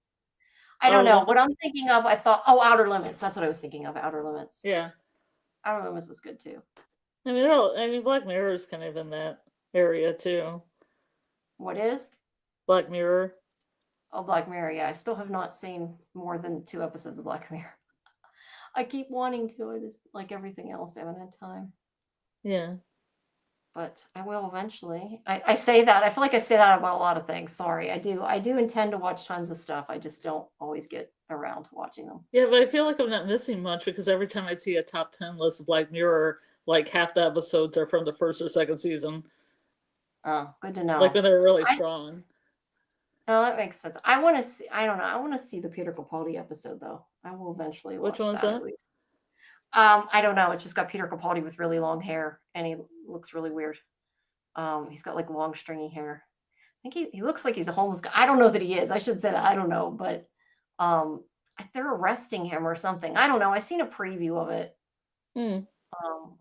I don't know. What I'm thinking of, I thought, Outer Limits. That's what I was thinking of. Outer Limits.
Yeah.
Outer Limits was good too.
I mean, Black Mirror is kind of in that area too.
What is?
Black Mirror.
Oh, Black Mirror. Yeah, I still have not seen more than 2 episodes of Black Mirror. I keep wanting to. It is like everything else. I haven't had time.
Yeah.
But I will eventually. I say that. I feel like I say that about a lot of things. Sorry. I do intend to watch tons of stuff. I just don't always get around to watching them.
Yeah, but I feel like I'm not missing much because every time I see a top 10 list of Black Mirror, like half the episodes are from the 1st or 2nd season.
Oh, good to know.
Like when they're really strong.
Oh, that makes sense. I want to see. I don't know. I want to see the Peter Capaldi episode though. I will eventually watch.
Which one's that?
At least. I don't know. It's just got Peter Capaldi with really long hair, and he looks really weird. He's got like long stringy hair. I think he looks like he's a homeless guy. I don't know that he is. I should say that. I don't know, but they're arresting him or something. I don't know. I seen a preview of it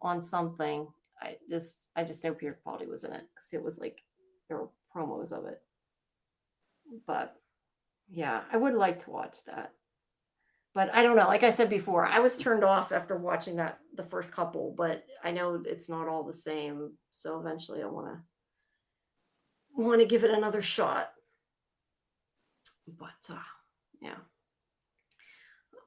on something. I just know Peter Capaldi was in it because it was like there were promos of it. But yeah, I would like to watch that. But I don't know. Like I said before, I was turned off after watching the first couple, but I know it's not all the same. So eventually I want to give it another shot. But yeah.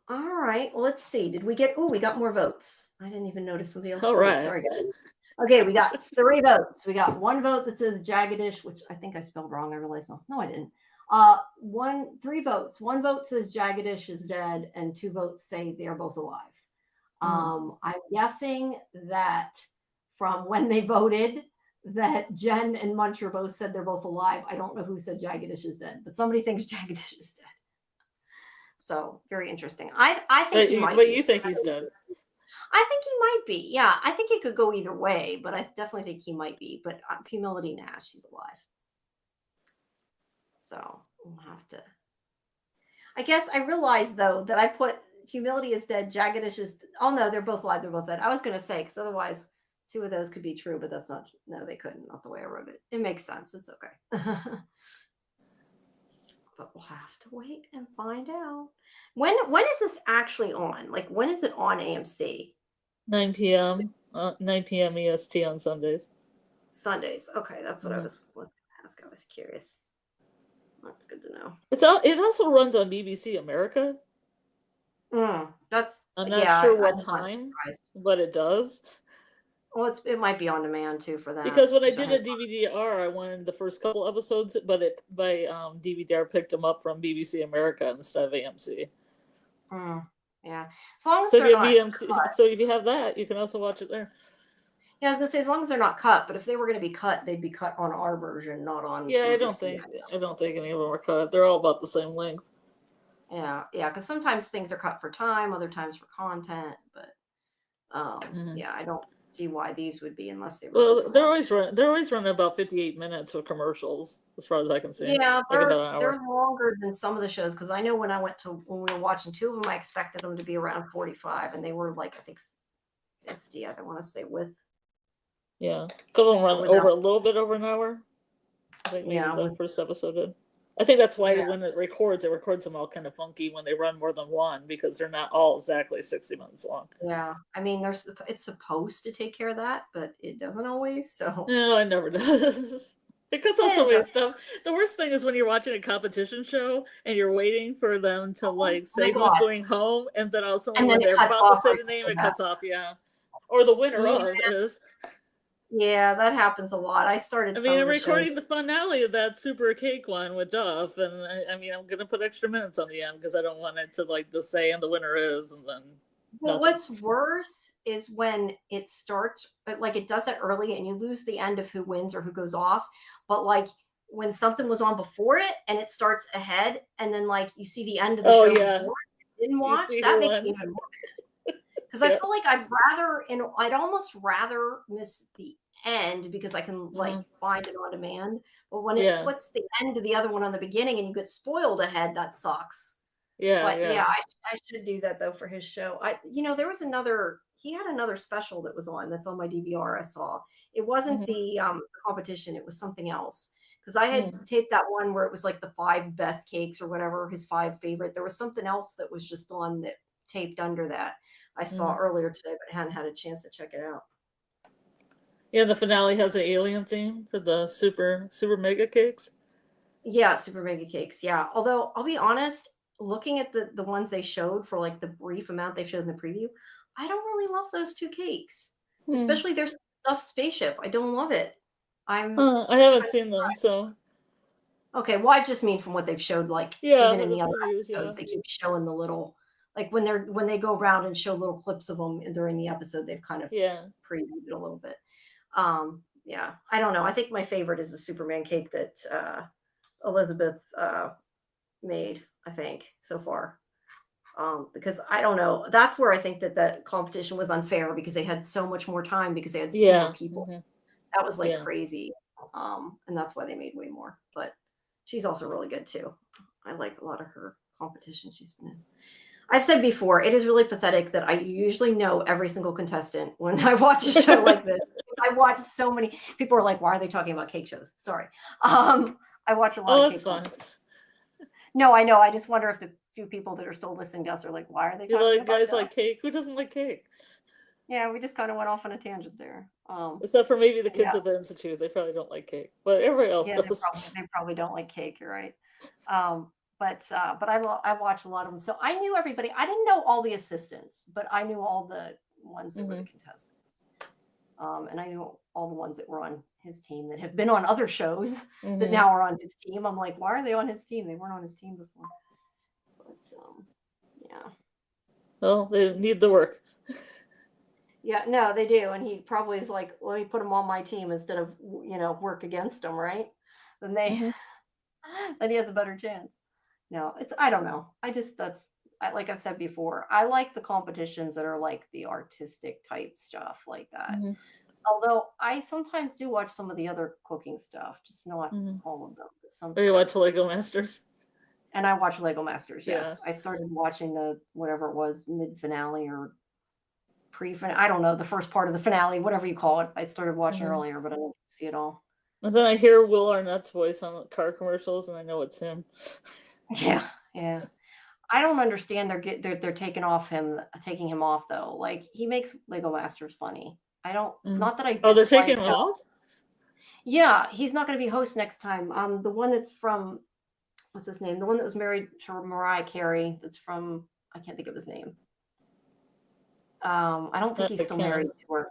All right. Well, let's see. We got more votes. I didn't even notice somebody else.
All right.
Sorry, guys. Okay, we got 3 votes. We got 1 vote that says Jaggedish, which I think I spelled wrong. I realized no, I didn't. 3 votes. 1 vote says Jaggedish is dead, and 2 votes say they are both alive. I'm guessing that from when they voted, that Jen and Muncher both said they're both alive. I don't know who said Jaggedish is dead, but somebody thinks Jaggedish is dead. So very interesting. I think he might.
But you think he's dead?
I think he might be. Yeah, I think it could go either way, but I definitely think he might be. But Humility Nash, she's alive. So we'll have to. I guess I realized though that I put Humility is dead, Jaggedish is. Oh no, they're both alive. They're both dead. I was going to say because otherwise 2 of those could be true, but that's not. No, they couldn't. Not the way I wrote it. It makes sense. It's okay. But we'll have to wait and find out. When is this actually on? Like when is it on AMC?
9 p.m. 9 p.m. EST on Sundays.
Sundays. Okay, that's what I was gonna ask. I was curious. That's good to know.
It also runs on BBC America.
That's
I'm not sure what time, but it does.
Well, it might be on demand too for that.
Because when I did a DVD-R, I wanted the first couple episodes, but by DVD-R picked them up from BBC America instead of AMC.
Yeah, as long as they're not cut.
So if you have that, you can also watch it there.
Yeah, I was gonna say as long as they're not cut, but if they were gonna be cut, they'd be cut on our version, not on.
Yeah,
BBC.
I don't think any of them are cut. They're all about the same length.
Yeah, because sometimes things are cut for time, other times for content, but yeah, I don't see why these would be unless they were.
Well, they're always running about 58 minutes with commercials, as far as I can see.
Yeah, they're longer than some of the shows because I know when we were watching 2 of them, I expected them to be around 45, and they were like I think 50. I don't want to say with.
Yeah, a couple of them run over a little bit over an hour. I think maybe the first episode did. I think that's why when it records them all kind of funky when they run more than one because they're not all exactly 60 minutes long.
Yeah, I mean, it's supposed to take care of that, but it doesn't always. So
no, it never does. It cuts off so many stuff. The worst thing is when you're watching a competition show and you're waiting for them to say who's going home, and then all of a sudden when they're about to say the name, it cuts off. Yeah, or the winner of is.
Yeah, that happens a lot. I'm
recording the finale of that Super Cake one with Duff, and I'm gonna put extra minutes on the end because I don't want it to just say and the winner is, and then.
Well, what's worse is when it starts, but it does it early, and you lose the end of who wins or who goes off. But when something was on before it, and it starts ahead, and then you see the end of the show before you didn't watch, that makes me even more. Because I feel like I'd almost rather miss the end because I can find it on demand. But when it puts the end to the other one on the beginning and you get spoiled ahead, that sucks.
Yeah,
but I should do that though for his show. There was he had another special that was that's on my DVR. I saw it wasn't the competition; it was something else. Because I had taped that one where it was the 5 best cakes or whatever, his 5 favorite. There was something else that was just on that taped under that. I saw earlier today, but hadn't had a chance to check it out.
Yeah, the finale has an alien theme for the super mega cakes.
Yeah, super mega cakes. Yeah, although I'll be honest, looking at the ones they showed for the brief amount they showed in the preview, I don't really love those 2 cakes, especially their stuffed spaceship. I don't love it. I
haven't seen them, so.
Okay, well, I just mean from what they've showed, even in the other episodes, they keep showing the little. When they go around and show little clips of them during the episode, they've kind of previewed it a little bit. Yeah, I don't know. I think my favorite is the Superman cake that Elizabeth made, I think, so far. Because I don't know. That's where I think that the competition was unfair because they had so much more time because they had more people. That was crazy. And that's why they made way more. But she's also really good too. I like a lot of her competition she's been in. I've said before, it is really pathetic that I usually know every single contestant when I watch a show like this. I watch so many people are like, why are they talking about cake shows? Sorry. I watch a lot of cake shows. No, I know. I just wonder if the few people that are still listening to us are like, why are they talking about
guys like cake? Who doesn't like cake?
Yeah, we just kind of went off on a tangent there.
Except for maybe the kids at the Institute. They probably don't like cake. But everybody else does.
They probably don't like cake. You're right. But I watch a lot of them. So I knew everybody. I didn't know all the assistants, but I knew all the ones that were the contestants. And I knew all the ones that were on his team that have been on other shows that now are on his team. I'm like, why are they on his team? They weren't on his team before. But yeah.
Well, they need the work.
Yeah, no, they do. And he probably is like, let me put him on my team instead of, work against him, right? Then then he has a better chance. No, I don't know. Like I've said before, I like the competitions that are like the artistic type stuff like that. Although I sometimes do watch some of the other cooking stuff, just not all of them.
Or you watch Lego Masters?
And I watch Lego Masters, yes. Yeah. I started watching the, whatever it was, mid-finale or I don't know, the first part of the finale, whatever you call it. I started watching
Mhm.
earlier, but I didn't see it all.
And then I hear Will Arnett's voice on car commercials, and I know it's him.
Yeah, yeah. I don't understand they're taking him off though. Like he makes Lego Masters funny. I don't
Mm.
not that I
Oh, they're
dislike
taking him off?
Yeah, he's not going to be host next time. The one that's from what's his name? The one that was married to Mariah Carey. That's from I can't think of his name. I don't think
Not
he's
Nick
still married
Cannon.
to her.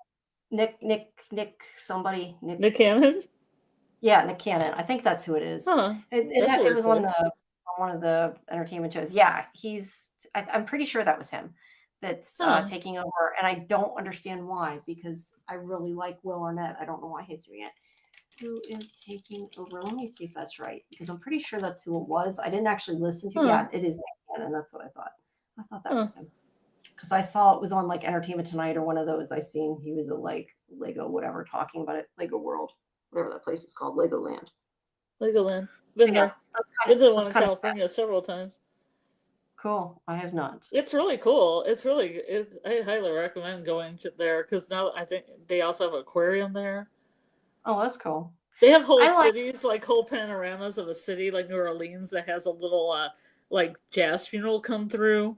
Nick, somebody. Nick.
Nick Cannon?
Yeah, Nick Cannon. I think that's who it is.
Huh. That's a
It
weird
was on
choice.
the on one of the entertainment shows. Yeah, I'm pretty sure that was him that's
Huh.
taking over, and I don't understand why because I really like Will Arnett. I don't know why he's doing it. Who is taking over? Let me see if that's right because I'm pretty sure that's who it was. I didn't actually listen to.
Huh.
Yeah, it is Nick Cannon. That's what I thought. I thought that
Huh.
was him because I saw it was on like Entertainment Tonight or one of those. I seen he was at like Lego whatever talking about it, Lego World, whatever that place is called, Legoland.
Legoland. Been
Yeah,
there. Been to one
that's
in
kind of
California several times.
cool. I have not.
It's really cool. I highly recommend going to there because now I think they also have an aquarium there.
Oh, that's cool.
They have whole
I like.
cities, like whole panoramas of a city like New Orleans that has a little like jazz funeral come through.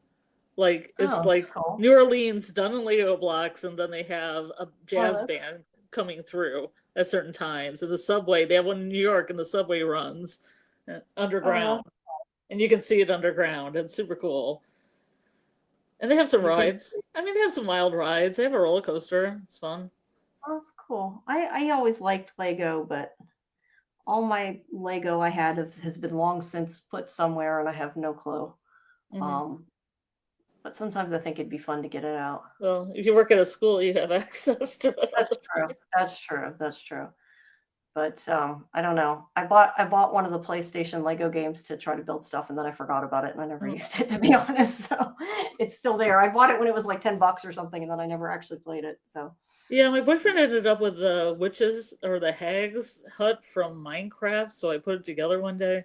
Like it's
Oh, that's
like
cool.
New Orleans done in Lego blocks, and then they have a
Oh,
jazz
that's
band coming through at certain times. And the subway, they have one in New York, and the subway runs
oh,
underground, and you can see it underground. It's super cool. And they have some
you can.
rides. I mean, they have some wild rides. They have a roller coaster. It's fun.
Oh, that's cool. I always liked Lego, but all my Lego I had has been long since put somewhere, and I have no clue.
Hmm.
Um, but sometimes I think it'd be fun to get it out.
Well, if you work at a school, you have access to it all
That's
the
true.
time.
That's true. That's true. But I don't know. I bought one of the PlayStation Lego games to try to build stuff, and then I forgot about it, and I never
Oh.
used it to be honest. So it's still there. I bought it when it was like $10 or something, and then I never actually played it. So
Yeah, my boyfriend ended up with the witches or the hags hut from Minecraft, so I put it together one day.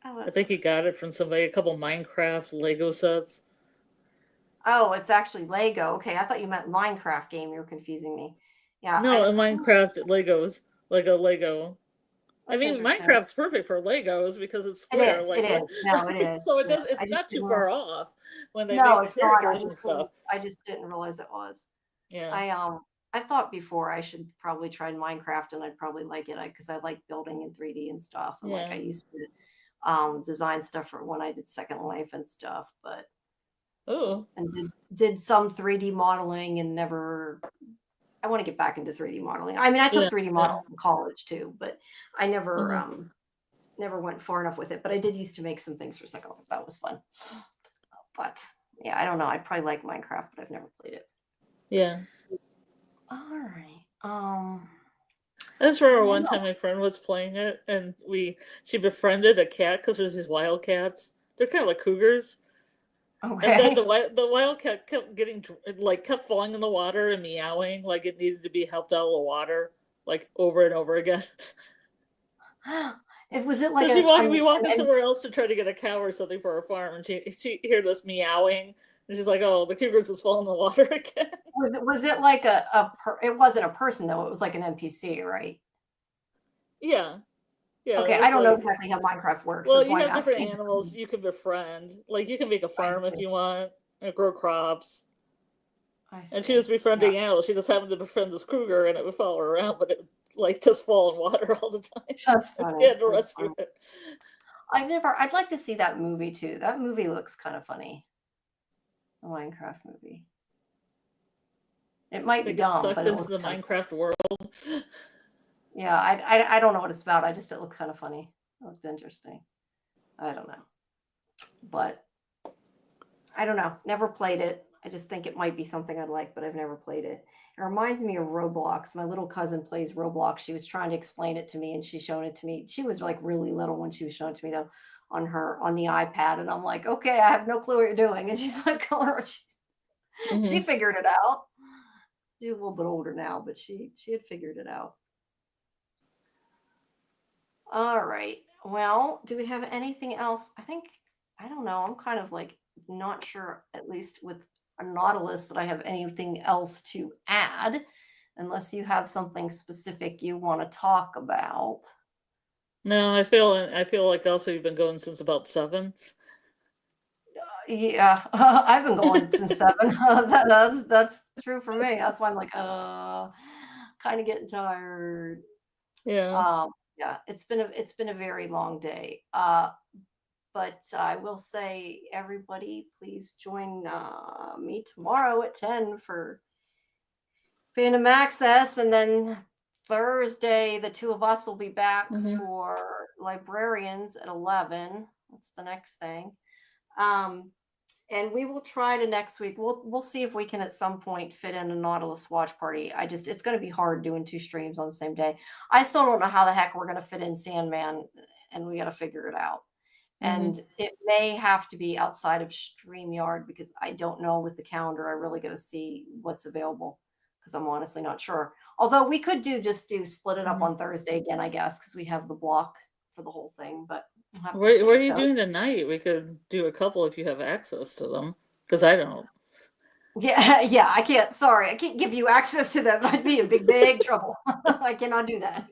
oh,
I
that's
think he
funny.
got it from somebody, a couple Minecraft Lego sets.
Oh, it's actually Lego. Okay, I thought you meant Minecraft game. You're confusing me. Yeah,
No, a Minecraft Legos, like a Lego. I
that's
mean,
interesting.
Minecraft's perfect for Legos because it's
It
square,
is. It
like
is. No, it is.
so it
Yeah,
does.
I
It's
just
not too
didn't.
far off when they
No,
make the
it's not.
characters and stuff.
I just didn't realize it was.
Yeah,
I thought before I should probably try Minecraft and I'd probably like it because I like building in 3D and stuff. And like I
yeah.
used to design stuff for when I did Second Life and stuff, but
Oh,
and did some 3D modeling and never I want to get back into 3D modeling. I mean, I took
yeah,
3D
yeah.
modeling in college too, but I never
Hmm.
never went far enough with it. But I did used to make some things for Second Life. That was fun. But yeah, I don't know. I'd probably like Minecraft, but I've never played it.
Yeah.
All right.
I just remember
Well,
one time my friend was playing it, and she befriended a cat because there's these wild cats. They're kind of like cougars. And then
okay.
the wildcat kept getting like kept falling in the water and meowing like it needed to be helped out of the water like over and over again.
Was it like
So she walked me walking
an
somewhere else to try to get a cow or something for her farm, and she heard this meowing, and she's like, "Oh, the cougars has fallen in the water again."
was it like it wasn't a person though, it was like an NPC, right?
Yeah, yeah.
Okay,
It
I
was
don't know
like,
exactly how Minecraft works.
well,
That's
you
why I'm
have different
asking.
animals you can befriend. Like you can make a
I
farm if
see.
you want and grow crops.
I
And she was
see. Yeah.
befriending animals. She just happened to befriend this cougar, and it would follow her around, but it like just fall in water all the time.
That's
She
funny.
had to
That's
rescue
funny.
it.
I'd like to see that movie too. That movie looks kind of funny. The Minecraft movie. It might be
They get
dumb,
sucked
but it
into
looks
the
kind of
Minecraft world.
yeah. I don't know what it's about. It looked kind of funny. It looked interesting. I don't know, but I don't know. Never played it. I just think it might be something I'd like, but I've never played it. It reminds me of Roblox. My little cousin plays Roblox. She was trying to explain it to me and she's showing it to me. She was like really little when she was showing it to me though on the iPad. And I'm like, okay, I have no clue what you're doing. And she's like, oh, she
Hmm.
figured it out. She's a little bit older now, but she had figured it out. All right. Well, do we have anything else? I don't know. I'm kind of like not sure, at least with Nautilus that I have anything else to add, unless you have something specific you want to talk about.
No, I feel like also you've been going since about 7.
Yeah, I've been going since 7. That's true for me. That's why I'm like, kind of getting tired.
Yeah.
Yeah, it's been a very long day. But I will say, everybody, please join me tomorrow at 10 for Fandom Access, and then Thursday, the two of us will be back for Librarians at 11. That's the next thing. And we will try to next week. We'll see if we can at some point fit in a Nautilus watch party. It's going to be hard doing 2 streams on the same day. I still don't know how the heck we're going to fit in Sandman, and we got to figure it out. And it may have to be outside of StreamYard, because I don't know with the calendar. I really got to see what's available, because I'm honestly not sure. Although we could just split it up on Thursday again, I guess, because we have the block for the whole thing. But we'll have to see.
What are you doing tonight? We could do a couple if you have access to them, because I don't.
Yeah, I can't. Sorry, I can't give you access to them. I'd be in big trouble. I cannot do that.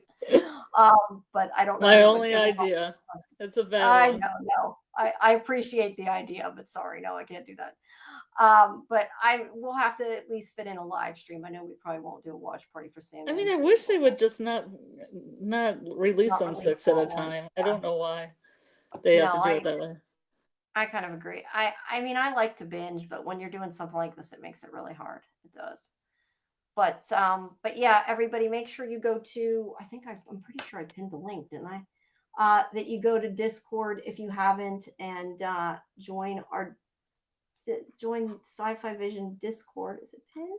But I don't know.
My only idea. It's a bad one.
No. I appreciate the idea, but sorry, no, I can't do that. But we'll have to at least fit in a live stream. I know we probably won't do a watch party for Sam.
I mean, I wish they would just not release them 6 at a time. I don't know why they have to do it that way.
I kind of agree. I mean, I like to binge, but when you're doing something like this, it makes it really hard. It does. But yeah, everybody, make sure you go to, I'm pretty sure I pinned the link, didn't I? That you go to Discord if you haven't, and join sci-fivision Discord. Is it pinned?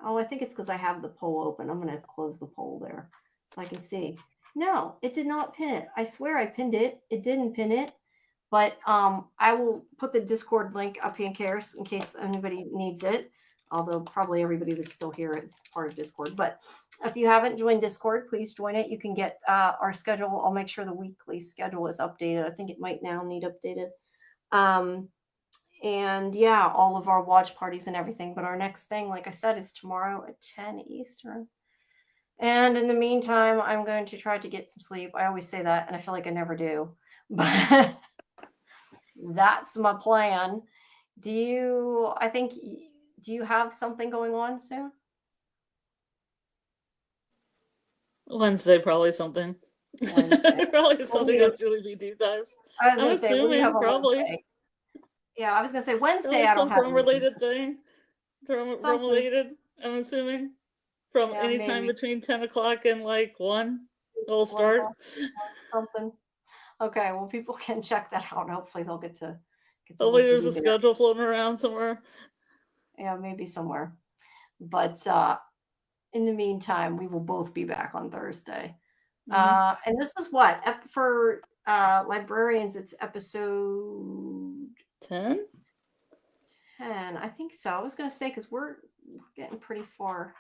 Oh, I think it's because I have the poll open. I'm going to close the poll there so I can see. No, it did not pin it. I swear I pinned it. It didn't pin it. But I will put the Discord link up here in case anybody needs it. Although probably everybody that's still here is part of Discord. But if you haven't joined Discord, please join it. You can get our schedule. I'll make sure the weekly schedule is updated. I think it might now need updated. And yeah, all of our watch parties and everything. But our next thing, like I said, is tomorrow at 10 Eastern. And in the meantime, I'm going to try to get some sleep. I always say that, and I feel like I never do. But that's my plan. Do you have something going on soon?
Wednesday, probably something. Probably something on Julie B. Deep Dives. I'm assuming probably.
Yeah, I was gonna say Wednesday.
I don't have some related thing. Related, I'm assuming. From any time between 10 o'clock and like 1, it'll start.
Something. Okay, well, people can check that out. Hopefully they'll get to
hopefully there's a schedule floating around somewhere.
Yeah, maybe somewhere. But in the meantime, we will both be back on Thursday. And this is what? For Librarians, it's episode
10?
10. I think so. I was going to say, because we're getting pretty far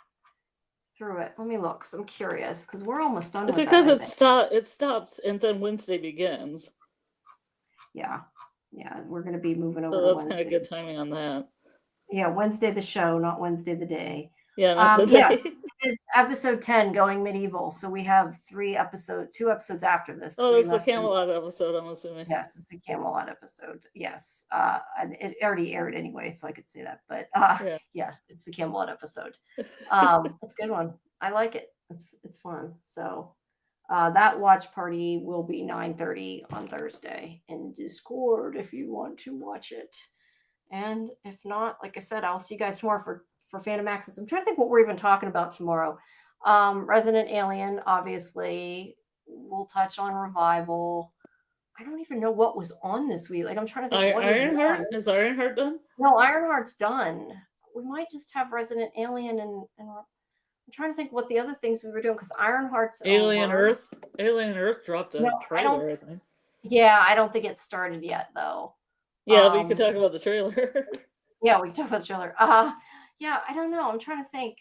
through it. Let me look, because I'm curious, because we're almost done.
It's because it stops and then Wednesday begins.
Yeah, we're going to be moving over.
So that's kind of good timing on that.
Yeah, Wednesday the show, not Wednesday the day.
Yeah, not the day.
Yeah, it's episode 10, going medieval. So we have 2 episodes after this.
Oh, it's the Camelot episode, I'm assuming.
Yes, it's a Camelot episode. Yes, it already aired anyway, so I could say that. But yes, it's the Camelot episode. It's a good one. I like it. It's fun. So that watch party will be 9:30 on Thursday in Discord if you want to watch it. And if not, like I said, I'll see you guys tomorrow for Fandom Access. I'm trying to think what we're even talking about tomorrow. Resident Alien, obviously. We'll touch on Revival. I don't even know what was on this week. Like, I'm trying to think.
Ironheart? Is Ironheart done?
No, Ironheart's done. We might just have Resident Alien and I'm trying to think what the other things we were doing, because Ironheart's
Alien
over.
Earth. Alien Earth dropped a trailer, I think.
Yeah, I don't think it's started yet, though.
Yeah, we could talk about the trailer.
Yeah, we can talk about the trailer. Yeah, I don't know. I'm trying to think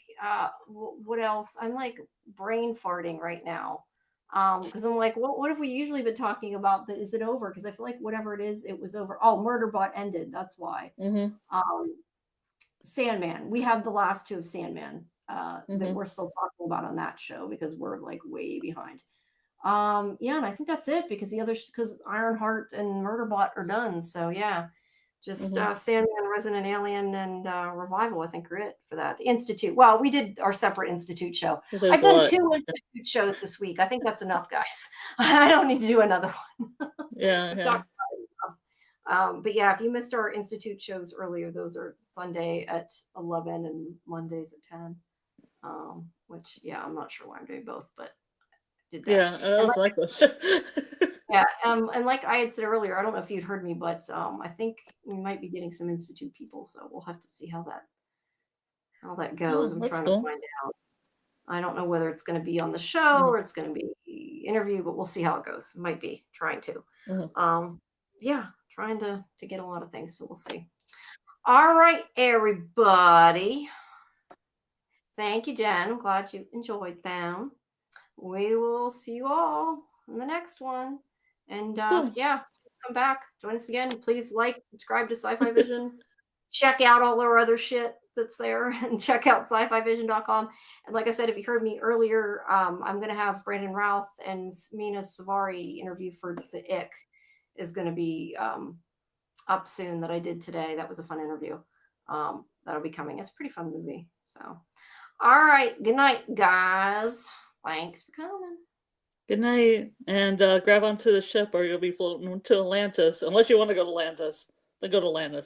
what else. I'm like brain farting right now. Because I'm like, what have we usually been talking about that is it over? Because I feel like whatever it is, it was over. Oh, Murderbot ended. That's why. Sandman. We have the last two of Sandman that we're still talking about on that show because we're like way behind. Yeah, and I think that's it because the others, because Ironheart and Murderbot are done. So yeah, just Sandman, Resident Alien, and Revival. I think are it for that. The Institute. Well, we did our separate Institute show.
There's
I've done 2 Institute shows this week. I think that's enough, guys. I don't need to do another one.
Yeah.
But yeah, if you missed our Institute shows earlier, those are Sunday at 11 and Mondays at 10. Which yeah, I'm not sure why I'm doing both, but I did that.
Yeah, that was my question.
Yeah, and like I had said earlier, I don't know if you'd heard me, but I think we might be getting some Institute people, so we'll have to see how that goes. I'm trying to find out. I don't know whether it's going to be on the show or it's going to be interview, but we'll see how it goes. Might be trying to. Yeah, trying to get a lot of things, so we'll see. All right, everybody. Thank you, Jen. I'm glad you enjoyed them. We will see you all in the next one. And yeah, come back. Join us again. Please like, subscribe to Sci-Fi-Vision. Check out all our other shit that's there and check out scifivision.com. And like I said, if you heard me earlier, I'm going to have Brandon Routh and Mina Savari interview for the Ick is going to be up soon that I did today. That was a fun interview. That'll be coming. It's a pretty fun movie. So, all right. Good night, guys. Thanks for coming.
Good night. And grab onto the ship or you'll be floating to Atlantis. Unless you want to go to Atlantis, then go to Atlantis.